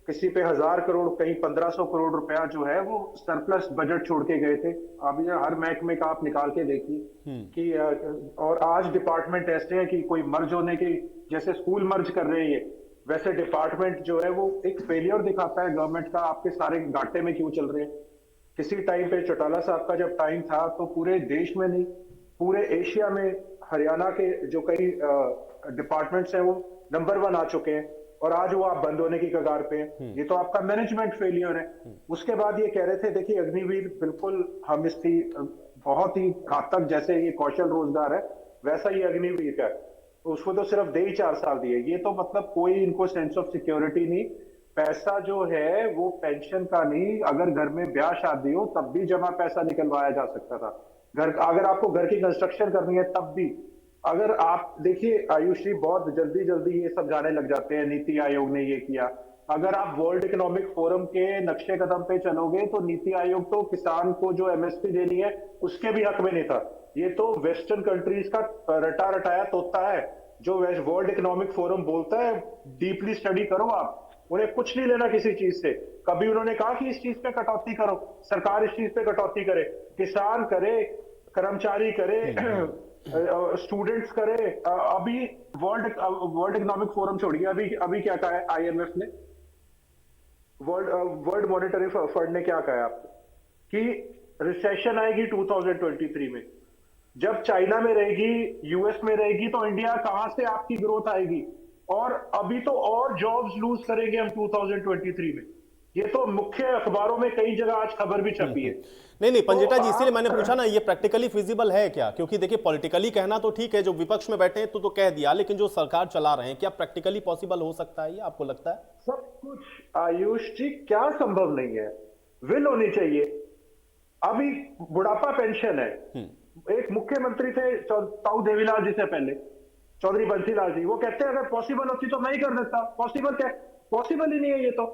किसी पे 1,000 करोड़, कहीं 1,500 करोड़ रुपया जो है वो सरप्लस बजट छोड़ के गए थे। अभी हर महकमे का आप निकाल के देखिए कि और आज डिपार्टमेंट ऐसे हैं कि कोई मर्ज होने की, जैसे स्कूल मर्ज कर रहे हैं, वैसे डिपार्टमेंट जो है वो एक फेलियर दिखाता है गवर्नमेंट का, आपके सारे घाटे में क्यों चल रहे हैं। किसी टाइम पे चौटाला साहब का जब टाइम था, तो पूरे देश में नहीं, पूरे एशिया में हरियाणा के जो कई डिपार्टमेंट्स हैं वो नंबर 1 आ चुके हैं, और आज वो आप बंद होने की कगार पे हैं। ये तो आपका मैनेजमेंट फेलियर है। उसके बाद ये कह रहे थे, देखिए अग्निवीर बिल्कुल हम इसकी बहुत ही घातक, जैसे ये कौशल रोजगार है वैसा ही अग्निवीर है, तो उसको तो सिर्फ दे ही 4 साल दिए। ये तो मतलब कोई इनको सेंस ऑफ सिक्योरिटी नहीं। पैसा जो है वो पेंशन का नहीं, अगर घर में ब्याह शादी हो तब भी जमा पैसा निकलवाया जा सकता था। अगर आपको घर की कंस्ट्रक्शन करनी है तब भी। अगर आप देखिए आयुष जी, बहुत जल्दी ये सब जाने लग जाते हैं, नीति आयोग ने ये किया। अगर आप वर्ल्ड इकोनॉमिक फोरम के नक्शे कदम पे चलोगे तो नीति आयोग तो किसान को जो एमएसपी देनी है उसके भी हक में नहीं था। ये तो वेस्टर्न कंट्रीज का रटा रटाया तोता है, जो वर्ल्ड इकोनॉमिक फोरम बोलता है डीपली स्टडी करो आप, उन्हें कुछ नहीं लेना किसी चीज से। कभी उन्होंने कहा कि इस चीज पे कटौती करो, सरकार इस चीज पे कटौती करे, किसान करे, कर्मचारी करे, स्टूडेंट्स करे। अभी वर्ल्ड इकोनॉमिक फोरम छोड़िए, अभी क्या कहा है आईएमएफ ने, वर्ल्ड मॉनेटरी फंड ने क्या कहा है आपको? कि रिसेशन आएगी 2023 में। जब चाइना में रहेगी, यूएस में रहेगी, तो इंडिया कहां से आपकी ग्रोथ आएगी? और अभी तो और जॉब्स लूज करेंगे हम 2023 में। ये तो मुख्य अखबारों में कई जगह आज खबर भी छपी है। नहीं पंजेटा जी, इसीलिए मैंने पूछा ना, ये प्रैक्टिकली फिजिबल है क्या? क्योंकि देखिए पॉलिटिकली कहना तो ठीक है, जो विपक्ष में बैठे हैं तो कह दिया, लेकिन जो सरकार चला रहे हैं, क्या प्रैक्टिकली पॉसिबल हो सकता है ये, आपको लगता है? सब कुछ आयुष जी, क्या संभव नहीं है? विल होनी चाहिए। अभी बुढ़ापा पेंशन है, एक मुख्यमंत्री थे ताऊ देवीलाल जी से पहले, चौधरी बंसीलाल जी, वो कहते हैं अगर पॉसिबल होती तो मैं ही कर देता। पॉसिबल क्या? पॉसिबल ही नहीं है ये तो।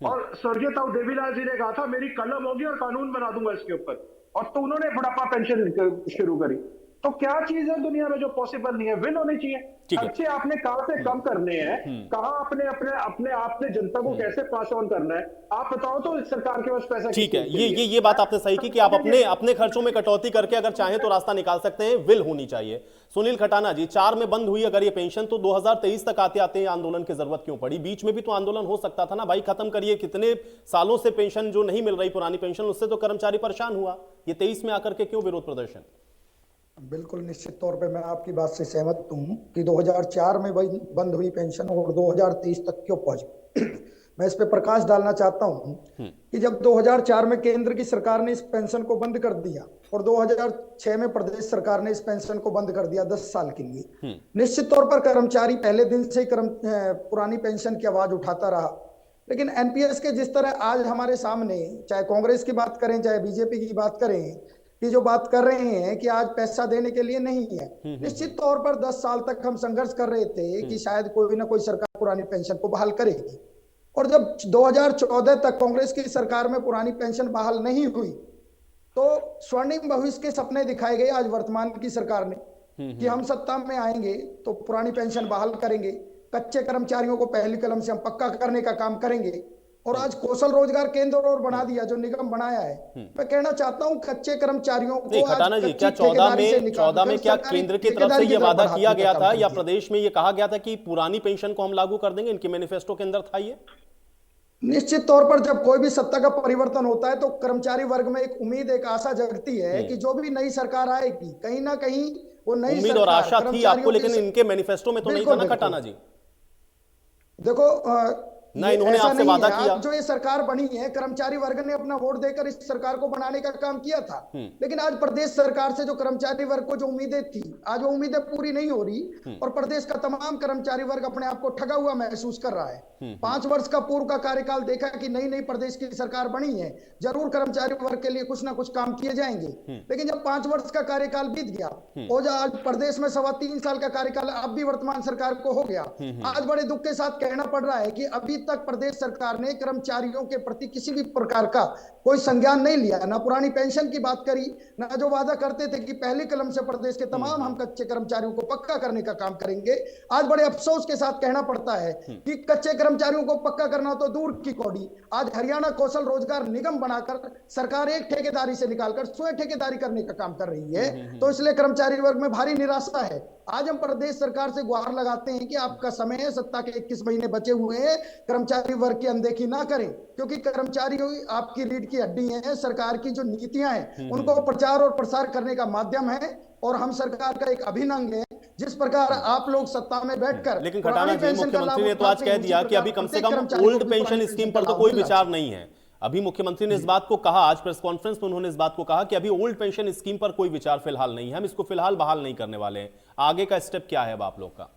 और स्वर्गीय ताऊ देवीलाल जी ने कहा था मेरी कलम होगी और कानून बना दूंगा इसके ऊपर, और तो उन्होंने बुढ़ापा पेंशन शुरू करी। तो क्या चीज है दुनिया में जो पॉसिबल नहीं है? विल होनी चाहिए। खर्चे आपने कहां से कम करने हैं, कहां अपने आपने जनता को कैसे पास ऑन करना है, आप बताओ तो इस सरकार के पास पैसा। ठीक है, ये बात आपने सही की कि आप अपने खर्चों में कटौती करके अगर चाहें तो रास्ता निकाल सकते हैं, विल होनी चाहिए। सुनील खटाना जी, 4 में बंद हुई अगर ये पेंशन, तो 2023 तक आते आते आंदोलन की जरूरत क्यों पड़ी? बीच में भी तो आंदोलन हो सकता था ना भाई, खत्म करिए। कितने सालों से पेंशन जो नहीं मिल रही, पुरानी पेंशन, उससे तो कर्मचारी परेशान हुआ। ये 23 में आकर के क्यों विरोध प्रदर्शन? बिल्कुल निश्चित तौर पे मैं आपकी बात से सहमत हूँ कि 2004 में बंद हुई पेंशन और 2023 तक क्यों पहुंची। मैं इस पे प्रकाश डालना चाहता हूँ कि जब 2004 में केंद्र की सरकार ने इस पेंशन को बंद कर दिया और 2006 में प्रदेश सरकार ने इस पेंशन को बंद कर दिया 10 साल के लिए, निश्चित तौर पर कर्मचारी पहले दिन से ही पुरानी पेंशन की आवाज उठाता रहा। लेकिन एनपीएस के जिस तरह आज हमारे सामने, चाहे कांग्रेस की बात करें चाहे बीजेपी की बात करें, कि जो बात कर रहे हैं कि आज पैसा देने के लिए नहीं है, निश्चित तौर पर 10 साल तक हम संघर्ष कर रहे थे कि शायद कोई ना कोई सरकार पुरानी पेंशन को बहाल करेगी। और जब 2014 तक कांग्रेस की सरकार में पुरानी पेंशन बहाल नहीं हुई, तो स्वर्णिम भविष्य के सपने दिखाए गए आज वर्तमान की सरकार ने कि हम सत्ता में आएंगे तो पुरानी पेंशन बहाल करेंगे, कच्चे कर्मचारियों को पहली कलम से हम पक्का करने का काम करेंगे। और आज कौशल रोजगार केंद्र और बना दिया, जो निगम बनाया है। मैं कहना चाहता हूं कच्चे कर्मचारियों को खटाना जी, क्या 14 में क्या केंद्र की तरफ से यह वादा किया गया था या प्रदेश में यह कहा गया था कि पुरानी पेंशन को हम लागू कर देंगे? इनके मैनिफेस्टो के अंदर था ये? निश्चित तौर पर जब कोई भी सत्ता का परिवर्तन होता है तो कर्मचारी वर्ग में एक उम्मीद, एक आशा जगती है कि जो भी नई सरकार आएगी, कहीं ना कहीं वो नई उम्मीद और आशा थी आपको, लेकिन इनके मैनिफेस्टो में तो नहीं था ना खटाना जी। देखो ना इन्होंने आपसे वादा किया। जो ये सरकार बनी है, कर्मचारी वर्ग ने अपना वोट देकर इस सरकार को बनाने का काम किया था, लेकिन आज प्रदेश सरकार से जो कर्मचारी वर्ग को जो उम्मीदें थी, आज वो उम्मीदें पूरी नहीं हो रही और प्रदेश का तमाम कर्मचारी वर्ग अपने आप को ठगा हुआ महसूस कर रहा है। 5 वर्ष का पूर्व का कार्यकाल देखा कि नई नई प्रदेश की सरकार बनी है, जरूर कर्मचारी वर्ग के लिए कुछ ना कुछ काम किए जाएंगे, लेकिन जब 5 वर्ष का कार्यकाल बीत गया और आज प्रदेश में 3.25 साल का कार्यकाल अब भी वर्तमान सरकार को हो गया, आज बड़े दुख के साथ कहना पड़ रहा है कि अभी तक प्रदेश सरकार ने कर्मचारियों के प्रति किसी भी प्रकार का कोई संज्ञान नहीं लिया, ना पुरानी पेंशन की बात करी, ना जो वादा करते थे कि पहली कलम से प्रदेश के तमाम हम कच्चे कर्मचारियों को पक्का करने का काम करेंगे। आज बड़े अफसोस के साथ कहना पड़ता है कि कच्चे कर्मचारियों को पक्का करना तो दूर की कौड़ी, आज हरियाणा कौशल रोजगार निगम बनाकर सरकार एक ठेकेदारी से निकालकर स्वयं ठेकेदारी करने का काम कर रही है। तो इसलिए कर्मचारी वर्ग में भारी निराशा है। आज हम प्रदेश सरकार से गुहार लगाते हैं कि आपका समय है, सत्ता के 21 महीने बचे हुए हैं, कर्मचारी वर्ग की अनदेखी ना करें, क्योंकि कर्मचारी आपकी रीढ़ की हड्डी है। सरकार की जो नीतियां हैं उनको प्रचार और प्रसार करने का माध्यम है और हम सरकार का एक अभिन्न अंग है। जिस प्रकार आप लोग सत्ता में बैठकर, लेकिन खटाना जी, मुख्यमंत्री ने तो आज कह दिया कि अभी कम से कम ओल्ड पेंशन स्कीम पर तो कोई विचार नहीं है। अभी मुख्यमंत्री ने इस बात को कहा, आज प्रेस कॉन्फ्रेंस में उन्होंने इस बात को कहा कि अभी ओल्ड पेंशन स्कीम पर कोई विचार फिलहाल नहीं है, हम इसको फिलहाल बहाल नहीं करने वाले हैं। आगे का स्टेप क्या है अब आप लोग का?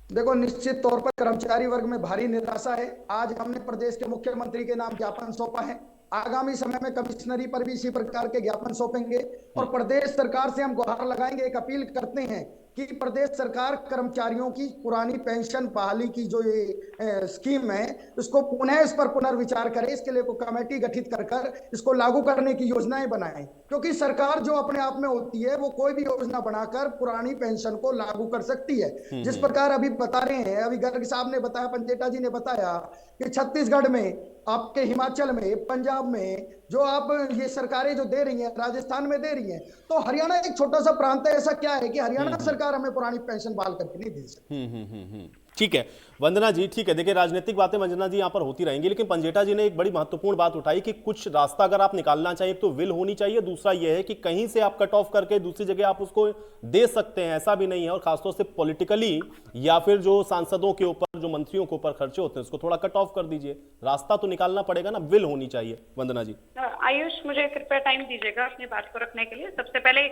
देखो, निश्चित तौर पर कर्मचारी वर्ग में भारी निराशा है। आज हमने प्रदेश के मुख्यमंत्री के नाम ज्ञापन सौंपा है, आगामी समय में कमिश्नरी पर भी इसी प्रकार के ज्ञापन सौंपेंगे और प्रदेश सरकार से हम गुहार लगाएंगे, एक अपील करते हैं कि प्रदेश सरकार कर्मचारियों की पुरानी पेंशन बहाली की जो ये स्कीम है, इसको पुनः इस पर पुनर्विचार करे, इसके लिए कोई कमेटी गठित कर इसको लागू करने की योजनाएं बनाएं। क्योंकि सरकार जो अपने आप में होती है वो कोई भी योजना बनाकर पुरानी पेंशन को लागू कर सकती है। जिस प्रकार अभी बता रहे हैं, अभी गर्ग साहब ने बताया, पंजेटा जी ने बताया कि छत्तीसगढ़ में, आपके हिमाचल में, पंजाब में जो आप ये सरकारें जो दे रही हैं, राजस्थान में दे रही हैं, तो हरियाणा एक छोटा सा प्रांत है, ऐसा क्या है कि हरियाणा सरकार हमें पुरानी पेंशन बहाल करके नहीं दे सकती। ठीक है वंदना जी, ठीक है। देखिए राजनीतिक बातें वंदना जी यहाँ पर होती रहेंगी, लेकिन पंजेटा जी ने एक बड़ी महत्वपूर्ण बात उठाई कि कुछ रास्ता अगर आप निकालना चाहिए तो विल होनी चाहिए, दूसरा यह है कि कहीं से आप कट ऑफ करके दूसरी जगह आप उसको दे सकते हैं, ऐसा भी नहीं है। और खासतौर से पॉलिटिकली या फिर जो सांसदों के ऊपर, जो मंत्रियों के ऊपर खर्चे होते हैं, उसको थोड़ा कट ऑफ कर दीजिए। रास्ता तो निकालना पड़ेगा ना, विल होनी चाहिए। वंदना जी। आयुष, मुझे कृपया टाइम दीजिएगा अपनी बात को रखने के लिए। सबसे पहले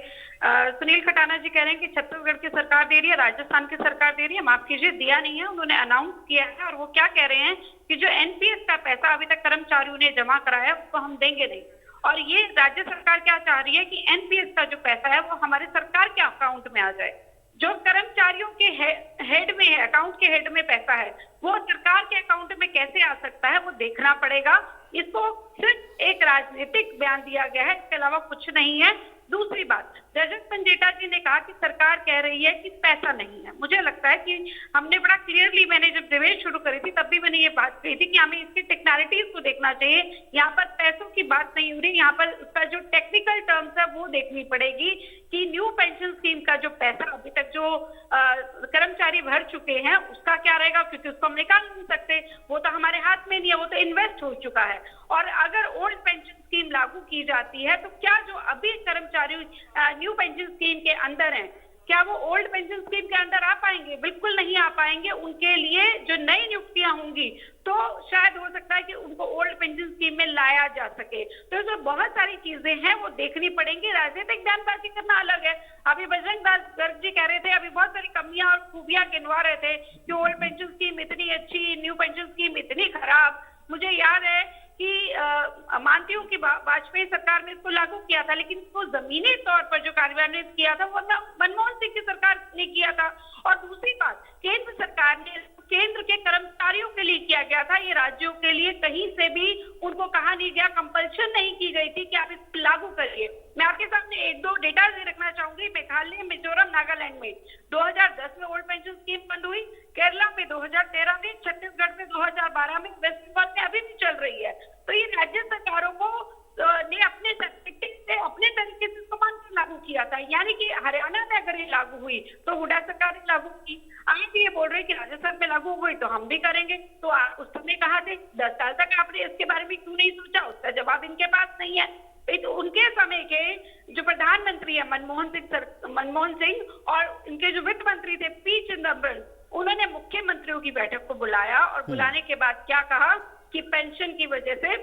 सुनील खटाना जी कह रहे हैं कि छत्तीसगढ़ की सरकार दे रही है, राजस्थान की सरकार दे रही है। माफ कीजिए, दिया नहीं है, उन्होंने अनाउंस किया है। और वो क्या कह रहे हैं कि जो एनपीएस का पैसा अभी तक कर्मचारियों ने जमा कराया है उसको हम देंगे नहीं। और ये राज्य सरकार क्या चाह रही है कि एनपीएस का जो पैसा है वो हमारे सरकार के अकाउंट में आ जाए। जो कर्मचारियों के हेड में है, अकाउंट के हेड में पैसा है, वो सरकार के अकाउंट में कैसे आ सकता है वो देखना पड़ेगा। इसको सिर्फ एक राजनीतिक बयान दिया गया है, इसके अलावा कुछ नहीं है। दूसरी बात, रजत पंजेटा जी ने कहा कि सरकार कह रही है कि पैसा नहीं है। मुझे लगता है कि हमने बड़ा क्लियरली, मैंने जब डिबेट शुरू करी थी तब भी मैंने ये बात कही थी कि हमें इसकी टेक्निकलिटीज को देखना चाहिए। यहाँ पर पैसों की बात नहीं हो रही, यहाँ पर उसका जो टेक्निकल टर्म्स है वो देखनी पड़ेगी कि न्यू पेंशन स्कीम का जो पैसा अभी तक जो कर्मचारी भर चुके हैं उसका क्या रहेगा, क्योंकि उसको हम निकाल नहीं सकते, वो तो हमारे हाथ में नहीं है, वो तो इन्वेस्ट हो चुका है। और अगर ओल्ड पेंशन स्कीम लागू की जाती है तो क्या जो अभी कर्मचारी न्यू पेंशन स्कीम के अंदर हैं, क्या वो ओल्ड पेंशन स्कीम के अंदर आ पाएंगे? बिल्कुल नहीं आ पाएंगे। उनके लिए जो नई नियुक्तियां होंगी तो शायद हो सकता है कि उनको ओल्ड पेंशन स्कीम में लाया जा सके। तो इसमें बहुत सारी चीजें हैं वो देखनी पड़ेंगी। राजनीतिक बयानबाजी करना अलग है। अभी बजरंग दास गर्ग जी कह रहे थे, अभी बहुत सारी कमियां और खूबियां गिनवा रहे थे कि ओल्ड पेंशन स्कीम इतनी अच्छी, न्यू पेंशन स्कीम इतनी खराब। मुझे याद है कि मानती हूँ कि वाजपेयी सरकार ने इसको लागू किया था, लेकिन इसको जमीनी तौर पर जो कार्यान्वित किया था वो मनमोहन सिंह की सरकार ने किया था। और दूसरी बात, केंद्र सरकार ने केंद्र के कर्मचारियों के लिए किया गया था, ये राज्यों के लिए कहीं से भी उनको कहा नहीं गया, कंपल्शन नहीं की गई थी कि आप इसको लागू करिए। मैं आपके सामने एक दो डेटा रखना चाहूंगी। मेघालय, मिजोरम, नागालैंड में 2010 में ओल्ड पेंशन स्कीम बंद हुई, केरला में 2013 में, छत्तीसगढ़ में 2012 में, वेस्ट बंगाल में अभी भी चल रही है। तो ये राज्य सरकारों को ने अपने तरीके से इसको मानकर लागू किया था। यानी कि हरियाणा में अगर ये लागू हुई तो हुड्डा सरकार ने लागू की। आप ये बोल रहे कि राजस्थान में लागू हुई तो हम भी करेंगे। तो आप उस समय कहा थे 10 साल तक आपने इसके बारे में क्यों नहीं सोचा? उसका जवाब इनके पास नहीं है। तो उनके समय के जो प्रधानमंत्री है मनमोहन सिंह और इनके जो वित्त मंत्री थे पी चिदम्बरम, उन्होंने मुख्यमंत्रियों की बैठक को बुलाया और बुलाने के बाद क्या कहा कि पेंशन की वजह से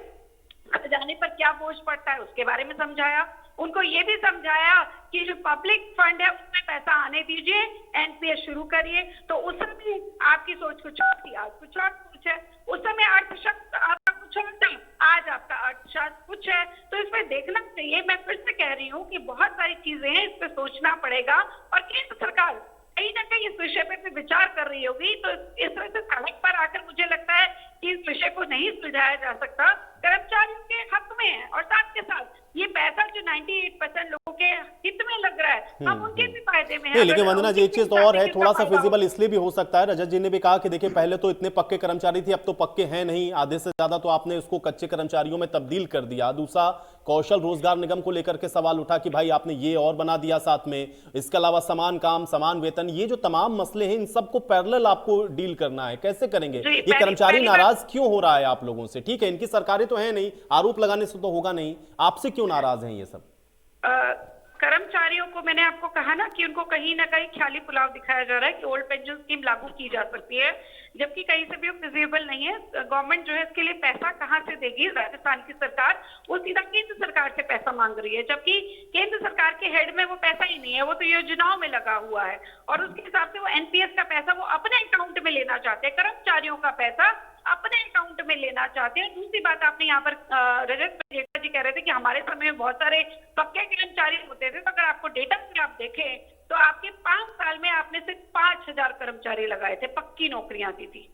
खजाने पर क्या बोझ पड़ता है उसके बारे में समझाया। उनको ये भी समझाया कि जो पब्लिक फंड है उसमें पैसा आने दीजिए, एनपीएस शुरू करिए। तो उस समय आपकी सोच कुछ और थी, आज कुछ और सोच है। उस समय अर्थशास्त्र आपका कुछ और था, आज आपका अर्थशास्त्र कुछ है। तो इसमें देखना चाहिए। मैं फिर से कह रही हूँ कि बहुत सारी चीजें हैं, इस पर सोचना पड़ेगा। और केंद्र सरकार कहीं ना कहीं इस विषय पे विचार कर रही होगी। तो इस तरह से सड़क पर आकर मुझे लगता है कि इस विषय को नहीं सुलझाया जा सकता। कर्मचारियों के हक में है और साथ के साथ ये पैसा जो 98% लोगों के हित में लग रहा है, हम उनके भी फायदे में है। लेकिन वंदना जी, एक चीज तो और है, थोड़ा सा फिजिबल इसलिए भी हो सकता है। रजत जी ने भी कहा कि देखिए पहले तो इतने पक्के कर्मचारी थे, अब तो पक्के हैं नहीं, आधे से ज्यादा तो आपने उसको कच्चे कर्मचारियों में तब्दील कर दिया। दूसरा, कौशल रोजगार निगम को लेकर के सवाल उठा कि भाई आपने ये और बना दिया साथ में। इसके अलावा समान काम समान वेतन, ये जो तमाम मसले हैं इन सबको पैरेलल आपको डील करना है। कैसे करेंगे? ये कर्मचारी नाराज क्यों हो रहा है आप लोगों से? ठीक है, इनकी सरकारें तो है नहीं, आरोप लगाने से तो होगा नहीं, आपसे क्यों नाराज हैं ये सब? कर्मचारियों को मैंने आपको कहा ना कि उनको कहीं ना कहीं ख्याली पुलाव दिखाया जा रहा है कि ओल्ड पेंशन स्कीम लागू की जा सकती है, जबकि कहीं से भी वो फिजिबल नहीं है। गवर्नमेंट जो है इसके लिए पैसा कहां से देगी? राजस्थान की सरकार वो सीधा केंद्र सरकार से पैसा मांग रही है, जबकि केंद्र सरकार के हेड में वो पैसा ही नहीं है, वो तो योजनाओं में लगा हुआ है। और उसके हिसाब से वो एनपीएस का पैसा वो अपने अकाउंट में लेना चाहते हैं, कर्मचारियों का पैसा अपने अकाउंट में लेना चाहते हैं। दूसरी बात, आपने यहाँ पर रजत पंजेटा जी कह रहे थे कि हमारे समय में बहुत सारे पक्के कर्मचारी होते थे। तो अगर आपको डेटा में आप देखें तो आपके 5 साल में आपने सिर्फ 5000 कर्मचारी लगाए थे, पक्की नौकरियां दी थी।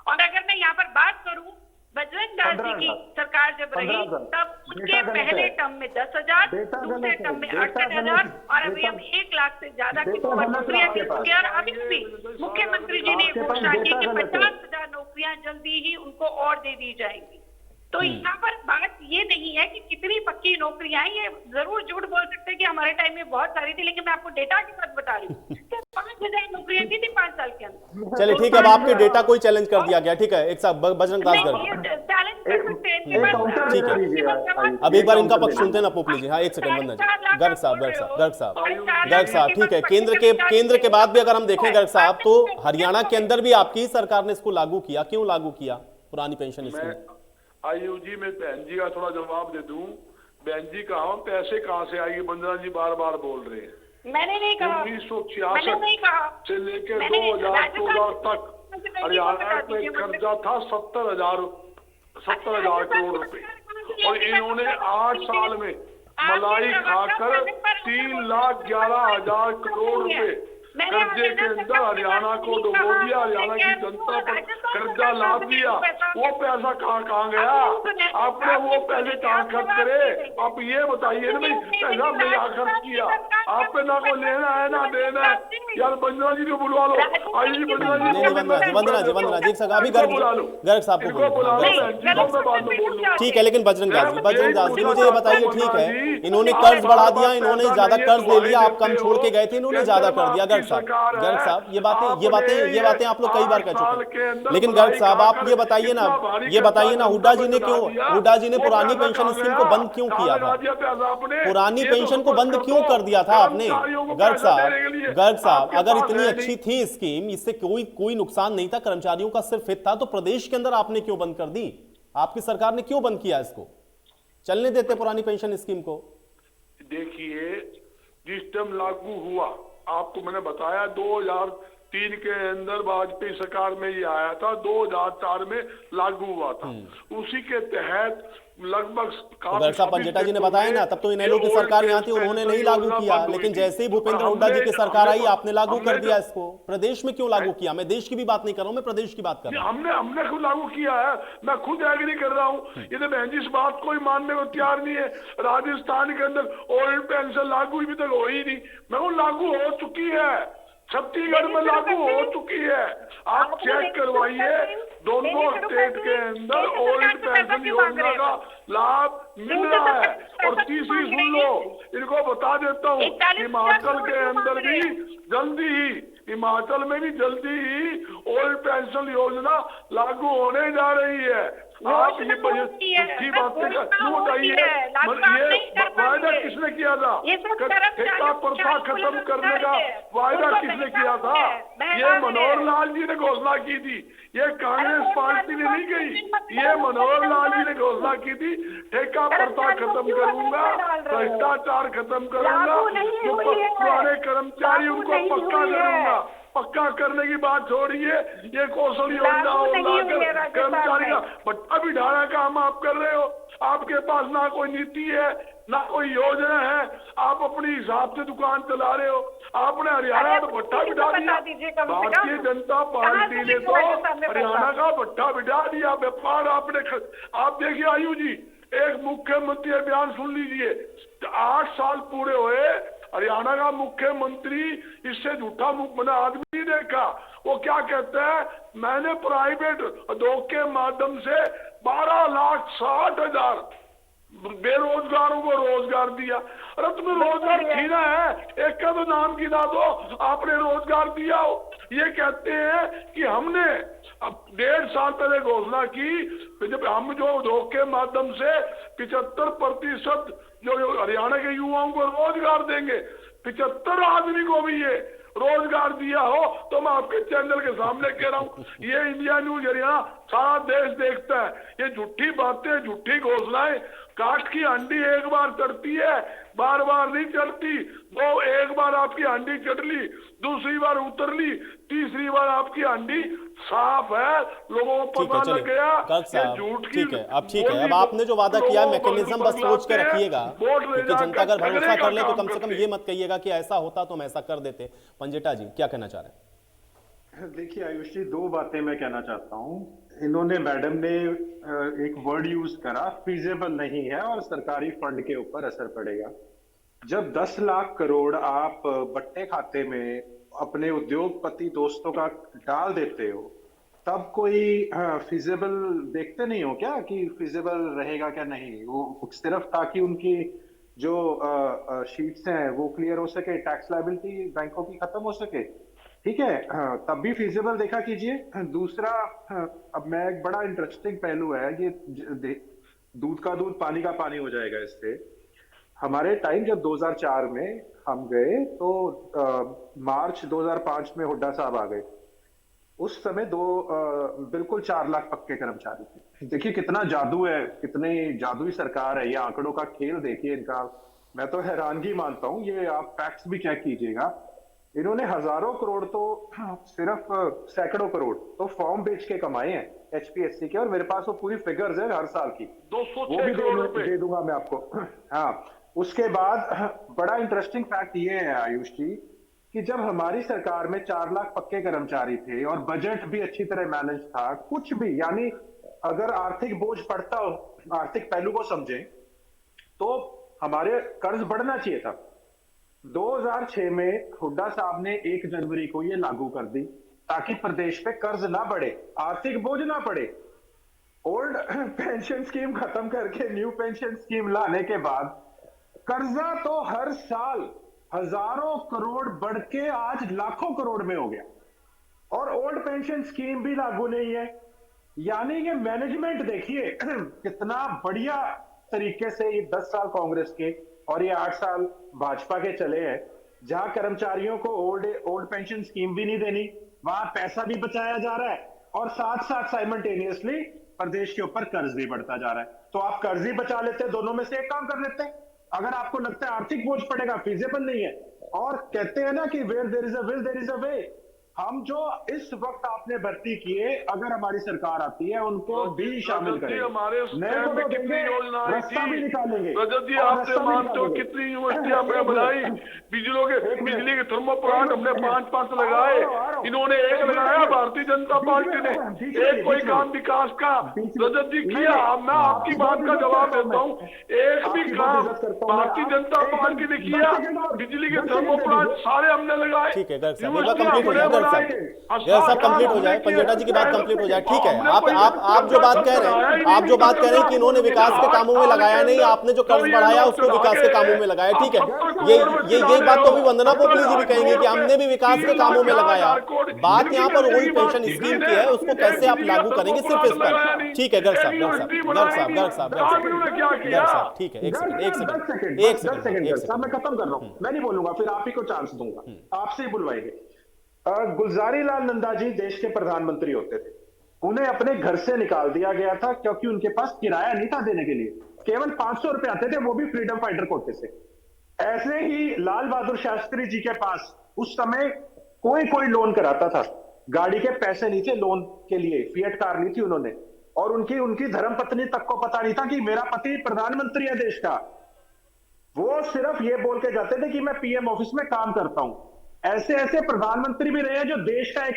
और अगर मैं यहाँ पर बात करूं, बजरंग दास जी की सरकार जब रही तब उनके पहले टर्म में 10,000, दूसरे टर्म में 68,000 और अभी हम 1 लाख से ज्यादा की नौकरियां दे चुके हैं। और अभी भी मुख्यमंत्री जी ने घोषणा की कि 50,000 नौकरियां जल्दी ही उनको और दे दी जाएंगी। तो यहाँ पर बात ये नहीं है कि कितनी पक्की नौकरियां हैं, ये जरूर झूठ बोल सकते हैं कि हमारे टाइम में बहुत सारी थी, लेकिन मैं आपको डेटा के साथ बता रही हूँ कि 5,000 नौकरियां दी थी 5 साल के अंदर। चलिए ठीक है, अब आपके डेटा को चैलेंज कर दिया गया। ठीक है, एक साथ बजरंग दास गर्ग, चैलेंज कर सकते हैं इनके पास। ठीक है, अब एक बार इनका पक्ष सुनते हैं ना पोपली जी। हाँ, एक सेकंड वंदना जी। गर्ग साहब, ठीक है, केंद्र के बाद भी अगर हम देखें गर्ग साहब, तो हरियाणा के अंदर भी आपकी सरकार ने इसको लागू किया। क्यों लागू किया पुरानी पेंशन स्कीम? आयु जी, मैं बहन जी का थोड़ा जवाब दे दूं। बहन जी कहा पैसे कहाँ से आएंगे, वंदना जी बार बार बोल रहे हैं। मैंने नहीं कहा, 1966 से लेकर 2014 तक हरियाणा में कर्जा था 70,000 करोड़ रुपए, और इन्होंने 8 साल में मलाई खाकर 3,11,000 करोड़ रुपए कर्जे के अंदर हरियाणा को डुबो दिया। हरियाणा की जनता पर कर्जा लाद दिया। वो पैसा कहाँ गया? आपने वो पैसे कहाँ खर्च करे? आप ये बताइए ना भाई, पैसा हमने यहाँ खर्च किया। आप पे ना को लेना है ना देना है। यार वंदना जी को बुलवा लो। आई जी वंदना जी, वंदना जी अभी गर्ग साहब को बुला लो। ठीक है, लेकिन बजरंग दास जी मुझे ये बताइए, ठीक है, इन्होंने कर्ज बढ़ा दिया, इन्होंने ज्यादा कर्ज ले लिया, आप कम छोड़ के गए थे, इन्होंने ज्यादा कर दिया। गर्ग साहब ये बातें आप लोग कई बार कह चुके हैं, लेकिन गर्ग साहब आप ये बताइए ना, हुड्डा जी ने पुरानी पेंशन स्कीम को बंद क्यों किया था? पुरानी पेंशन को बंद क्यों कर दिया था आपने? गर्ग साहब अगर इतनी अच्छी थी स्कीम, इससे कोई नुकसान नहीं था, कर्मचारियों का सिर्फ हित था, तो प्रदेश के अंदर आपने क्यों बंद कर दी? आपकी सरकार ने क्यों बंद किया इसको? चलने देते पुरानी पेंशन स्कीम को। देखिए, जिस टाइम लागू हुआ, आपको मैंने बताया 2003 के अंदर वाजपेयी सरकार में ये आया था, 2004 में लागू हुआ था। उसी के तहत लगभग पंजेटा जी ने बताया ना, तब तो इनेलो की सरकार यहाँ थी, उन्होंने नहीं लागू किया, लेकिन जैसे ही भूपेंद्र हुड्डा जी की सरकार आई, आपने लागू कर दिया इसको। प्रदेश में क्यों लागू किया? मैं देश की भी बात नहीं कर रहा हूँ, मैं प्रदेश की बात कर रहा हूँ। हमने खुद लागू किया है, मैं खुद एग्री कर रहा हूँ। ये तो बहन जी इस बात को ही मानने को तैयार नहीं है। राजस्थान के अंदर ओल्ड पेंशन लागू अभी तक हो ही नहीं। मैं लागू हो चुकी है, छत्तीसगढ़ में लागू हो चुकी है। आप चेक करवाइए, दोनों स्टेट के अंदर ओल्ड पेंशन योजना का लाभ मिल रहा है। और तीसरी सुन लो, इनको बता देता हूँ, हिमाचल के अंदर भी जल्दी ही, हिमाचल में भी जल्दी ही ओल्ड पेंशन योजना लागू होने जा रही है। आप ये झूठी बातें क्यों बताइए? ये वायदा किसने किया था? ठेका प्रथा खत्म करने का वायदा किसने किया था? ये मनोहर लाल जी ने घोषणा की थी, ये कांग्रेस पार्टी ने नहीं कही, ये मनोहर लाल जी ने घोषणा की थी। ठेका प्रथा खत्म करूंगा, भ्रष्टाचार खत्म करूंगा, जो पुराने कर्मचारी उनको पक्का करूंगा। पक्का करने की बात छोड़िए, ये कौशल योजना और कर्मचारी का भट्टा बिठाने का काम आप कर रहे हो। आपके पास ना कोई नीति है, ना कोई योजना है, आप अपनी हिसाब से दुकान चला रहे हो। आपने हरियाणा का भट्टा बिठा दिया, भारतीय जनता पार्टी ने तो हरियाणा का भट्टा बिठा दिया। व्यापार आपने आप देखिए आयु जी, एक मुख्यमंत्री बयान सुन लीजिए, 8 साल पूरे हुए, हरियाणा का मुख्यमंत्री इससे झूठा मुख बना आदमी नहीं देखा। वो क्या कहते हैं, मैंने प्राइवेट उद्योग के माध्यम से 12,60,000 बेरोजगारों को रोजगार दिया। अरे तुम्हें रोजगार छीना है, एक का तो नाम गिना दो, आपने रोजगार दिया हो। ये कहते हैं कि हमने अब 1.5 साल पहले घोषणा की, जब हम जो उद्योग के माध्यम से 75% जो हरियाणा के युवाओं को रोजगार देंगे, 75 आदमी को भी ये रोजगार दिया हो, तो मैं आपके चैनल के सामने कह रहा हूँ, ये इंडिया न्यूज हरियाणा सारा देश देखता है। ये झूठी बातें, झूठी घोषणाएं, काठ की हंडी एक बार चढ़ती है, बार बार नहीं चढ़ती। वो एक बार आपकी हंडी चढ़ ली, दूसरी बार उतर ली, तीसरी बार आपकी हंडी साफ है, लोगों को पता लग गया ये झूठ की। ठीक है, अब आपने जो वादा किया मैकेनिज्म बस सोच के रखिएगा, क्योंकि जनता अगर भरोसा कर ले तो कम से कम ये मत कहिएगा कि ऐसा होता तो हम ऐसा कर देते। पंजेटा जी क्या कहना चाह रहे हैं? देखिए आयुष जी, 2 बातें मैं कहना चाहता हूँ। इन्होंने, मैडम ने एक वर्ड यूज करा, फीजेबल नहीं है और सरकारी फंड के ऊपर असर पड़ेगा। जब 10 लाख करोड़ आप बट्टे खाते में अपने उद्योगपति दोस्तों का डाल देते हो, तब कोई फिजिबल देखते नहीं हो क्या कि फिजिबल रहेगा क्या नहीं? वो सिर्फ ताकि उनकी जो शीट्स हैं वो क्लियर हो सके, टैक्स लायबिलिटी बैंकों की खत्म हो सके, ठीक है। तब भी फिजिबल देखा कीजिए। दूसरा, अब मैं एक बड़ा इंटरेस्टिंग पहलू है ये, दूध का दूध पानी का पानी हो जाएगा इससे। हमारे टाइम जब 2004 में हम गए तो मार्च 2005 में हुड्डा साहब आ गए। उस समय बिल्कुल 4 लाख पक्के कर्मचारी थे। देखिए कितना जादू है, कितनी जादुई सरकार है। ये आंकड़ों का खेल देखिए इनका, मैं तो हैरानगी मानता हूं। ये आप फैक्ट्स भी चेक कीजिएगा। इन्होंने हजारों करोड़ तो सिर्फ सैकड़ों करोड़ तो फॉर्म बेच के कमाए हैं एचपीएससी के, और मेरे पास वो पूरी फिगर्स है हर साल की, 206 करोड़ रुपए दे दूंगा मैं आपको। हाँ, उसके बाद बड़ा इंटरेस्टिंग फैक्ट ये है आयुष जी कि जब हमारी सरकार में 4 लाख पक्के कर्मचारी थे और बजट भी अच्छी तरह मैनेज था, कुछ भी यानी अगर आर्थिक बोझ पड़ता हो, आर्थिक पहलू को समझें तो हमारे कर्ज बढ़ना चाहिए था। 2006 में हुड्डा साहब ने 1 जनवरी को ये लागू कर दी ताकि प्रदेश पे कर्ज ना बढ़े, आर्थिक बोझ ना पड़े। ओल्ड पेंशन स्कीम खत्म करके न्यू पेंशन स्कीम लाने के बाद कर्जा तो हर साल हजारों करोड़ बढ़ के आज लाखों करोड़ में हो गया, और ओल्ड पेंशन स्कीम भी लागू नहीं है। यानी ये मैनेजमेंट देखिए कितना बढ़िया तरीके से ये 10 साल कांग्रेस के और ये 8 साल भाजपा के चले हैं, जहां कर्मचारियों को ओल्ड पेंशन स्कीम भी नहीं देनी, वहां पैसा भी बचाया जा रहा है और साथ साथ साइमल्टेनियसली प्रदेश के ऊपर कर्ज भी बढ़ता जा रहा है। तो आप कर्ज ही बचा लेते, दोनों में से एक काम कर लेते। अगर आपको लगता है आर्थिक बोझ पड़ेगा, फिजिबल नहीं है, और कहते हैं ना कि where there is a will there is a way. हम जो इस वक्त आपने भर्ती किए, अगर हमारी सरकार आती है उनको भी शामिल करेंगे, हमारे नए को तो देंगे, रास्ता भी निकालेंगे। रजत जी, आप मानते हो कितनी यूनिवर्सिटी हमने बनाई, बिजली के थर्मो प्लांट हमने 5 लगाए, इन्होंने 1 लगाया भारतीय जनता पार्टी ने, एक कोई काम विकास का रजत जी किया? मैं आपकी बात का जवाब देता हूँ, एक भी काम भारतीय जनता पार्टी ने किया? बिजली के थर्मो प्लांट सारे हमने लगाए। ठीक है, कंप्लीट हो जाए साहब कंप्लीट हो जाए, पंजेटा जी की बात कंप्लीट हो जाए। ठीक है, आप जो बात कह रहे हैं कि इन्होंने विकास के कामों में लगाया नहीं, आपने जो कर्ज बढ़ाया उसको विकास के कामों में लगाया। ठीक है, ये बात तो भी वंदना पोपली जी भी कहेंगे कि हमने भी विकास के कामों में लगाया। बात यहाँ पर ओल्ड पेंशन स्कीम की है, उसको कैसे आप लागू करेंगे सिर्फ इस पर। ठीक है गर्ग साहब, ठीक है, एक सेकंड मैं खत्म कर रहा हूँ, मैं नहीं बोलूंगा, फिर आप ही को चांस दूंगा, आपसे ही बुलवाएंगे। गुलजारी लाल नंदा जी देश के प्रधानमंत्री होते थे, उन्हें अपने घर से निकाल दिया गया था क्योंकि उनके पास किराया नहीं था देने के लिए, केवल 500 रुपए आते थे, वो भी फ्रीडम फाइटर कोटे से। ऐसे ही लाल बहादुर शास्त्री जी के पास उस समय कोई लोन कराता था, गाड़ी के पैसे नहीं थे लोन के लिए, फिएट कार नहीं थी उन्होंने, और उनकी धर्मपत्नी तक को पता नहीं था कि मेरा पति प्रधानमंत्री है देश का। वो सिर्फ ये बोल के जाते थे कि मैं पीएम ऑफिस में काम करता हूं। ऐसे प्रधानमंत्री भी रहे हैं जो देश का एक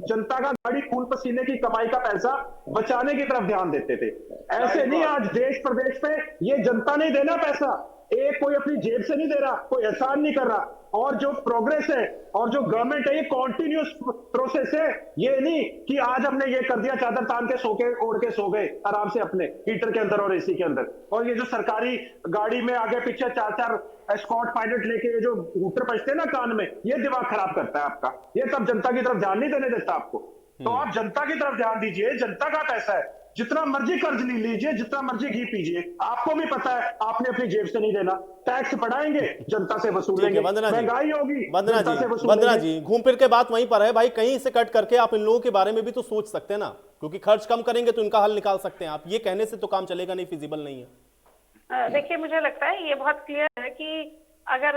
जनता का गाड़ी खून पसीने की कमाई का पैसा बचाने की तरफ ध्यान देते थे। ऐसे नहीं, आज देश प्रदेश पे ये जनता नहीं देना पैसा, एक कोई अपनी जेब से नहीं दे रहा, कोई एहसान नहीं कर रहा, और जो प्रोग्रेस है और जो गवर्नमेंट है ये कॉन्टिन्यूस प्रोसेस है। ये नहीं कि आज हमने ये कर दिया, चादर तान के ओढ़ के सो गए आराम से अपने हीटर के अंदर और एसी के अंदर, और ये जो सरकारी गाड़ी में आगे पीछे 4 एस्कॉर्ट पायलट लेके ये जो हूटर बजते हैं ना कान में, ये दिमाग खराब करता है आपका। ये तब जनता की तरफ ध्यान नहीं देने देता आपको। तो आप जनता की तरफ ध्यान दीजिए, जनता का पैसा है, जितना मर्जी कर्ज ले लीजिए, जितना मर्जी घी पीजिए, आपको भी पता है आपने अपनी जेब से नहीं देना, टैक्स बढ़ाएंगे जनता से वसूलेंगे, महंगाई होगी वंदना जी घूम फिर के बात वहीं पर है भाई, कहीं से कट करके आप इन लोगों के बारे में भी तो सोच सकते हैं ना, क्योंकि खर्च कम करेंगे तो इनका हल निकाल सकते हैं आप। ये कहने से तो काम चलेगा नहीं, फिजिबल नहीं है। देखिए, मुझे लगता है ये बहुत क्लियर है कि अगर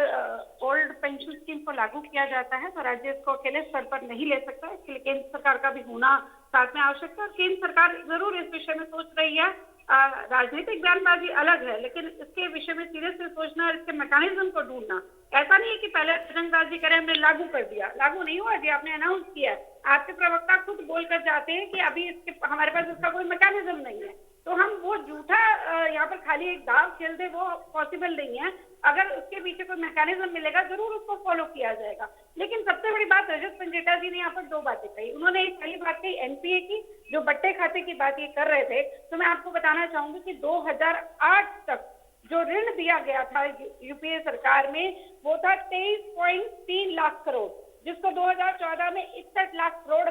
ओल्ड पेंशन स्कीम को लागू किया जाता है तो राज्य इसको अकेले स्तर पर नहीं ले सकता, इसके लिए केंद्र सरकार का भी होना साथ में आवश्यक है, और केंद्र सरकार जरूर इस विषय में सोच रही है। राजनीतिक बयानबाजी अलग है, लेकिन इसके विषय में सीरियस से सोचना, इसके मैकेनिज्म को ढूंढना। ऐसा नहीं है कि पहले बजरंगबाजी करें, हमने लागू कर दिया, लागू नहीं हुआ जी, आपने अनाउंस किया है, आपके प्रवक्ता खुद बोलकर जाते हैं कि अभी हमारे पास इसका कोई मैकेनिज्म नहीं है। तो हम वो झूठा यहाँ पर खाली एक दाव खेल दे, वो पॉसिबल नहीं है। अगर उसके पीछे कोई मैकेनिज्म मिलेगा जरूर उसको फॉलो किया जाएगा। लेकिन सबसे बड़ी बात रजत पंजेटा जी ने यहाँ पर दो बातें कही। उन्होंने एक पहली बात कही एनपीए की, जो बट्टे खाते की बात ये कर रहे थे। तो मैं आपको बताना चाहूंगी कि 2008 तक जो ऋण दिया गया था यूपीए सरकार में, वो था 23.3 लाख करोड़, जिसको 2014 में 61 लाख करोड़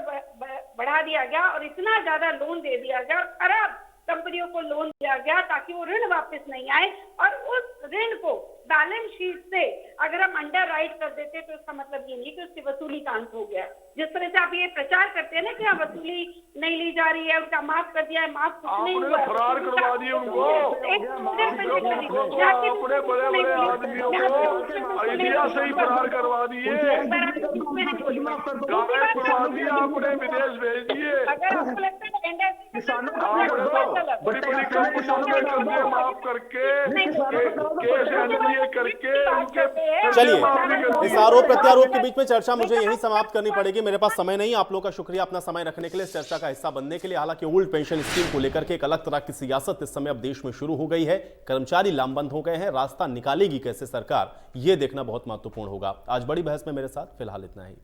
बढ़ा दिया गया और इतना ज्यादा लोन दे दिया गया और खराब कंपनियों को लोन दिया गया ताकि वो ऋण वापस नहीं आए। और उस ऋण को बैलेंस शीट से अगर हम अंडर राइट कर देते तो इसका मतलब ये नहीं कि उसकी वसूली का अंत हो गया। जिस तरह से आप ये प्रचार करते हैं ना कि हाँ वसूली नहीं ली जा रही है, उनका माफ कर दिया है, माफ कुछ नहीं हुआ, फरार करवा दिए उनको, अपने बड़े बड़े आदमियों को इंडिया से ही फरार करवा दिए, गायब करवा दिया, अपने विदेश भेज दिए। अगर आपको लगता है बड़ी बड़ी कंपनियों में कर्जे माफ करके केस एनडीए करके उनके चलिए, इस आरोप प्रत्यारोप के बीच में चर्चा मुझे यहीं समाप्त करनी पड़ेगी। मेरे पास समय नहीं। आप लोग का शुक्रिया अपना समय रखने के लिए, इस चर्चा का हिस्सा बनने के लिए। हालांकि ओल्ड पेंशन स्कीम को लेकर के एक अलग तरह की सियासत इस समय अब देश में शुरू हो गई है। कर्मचारी लामबंद हो गए हैं, रास्ता निकालेगी कैसे सरकार, यह देखना बहुत महत्वपूर्ण होगा। आज बड़ी बहस में मेरे साथ फिलहाल इतना ही।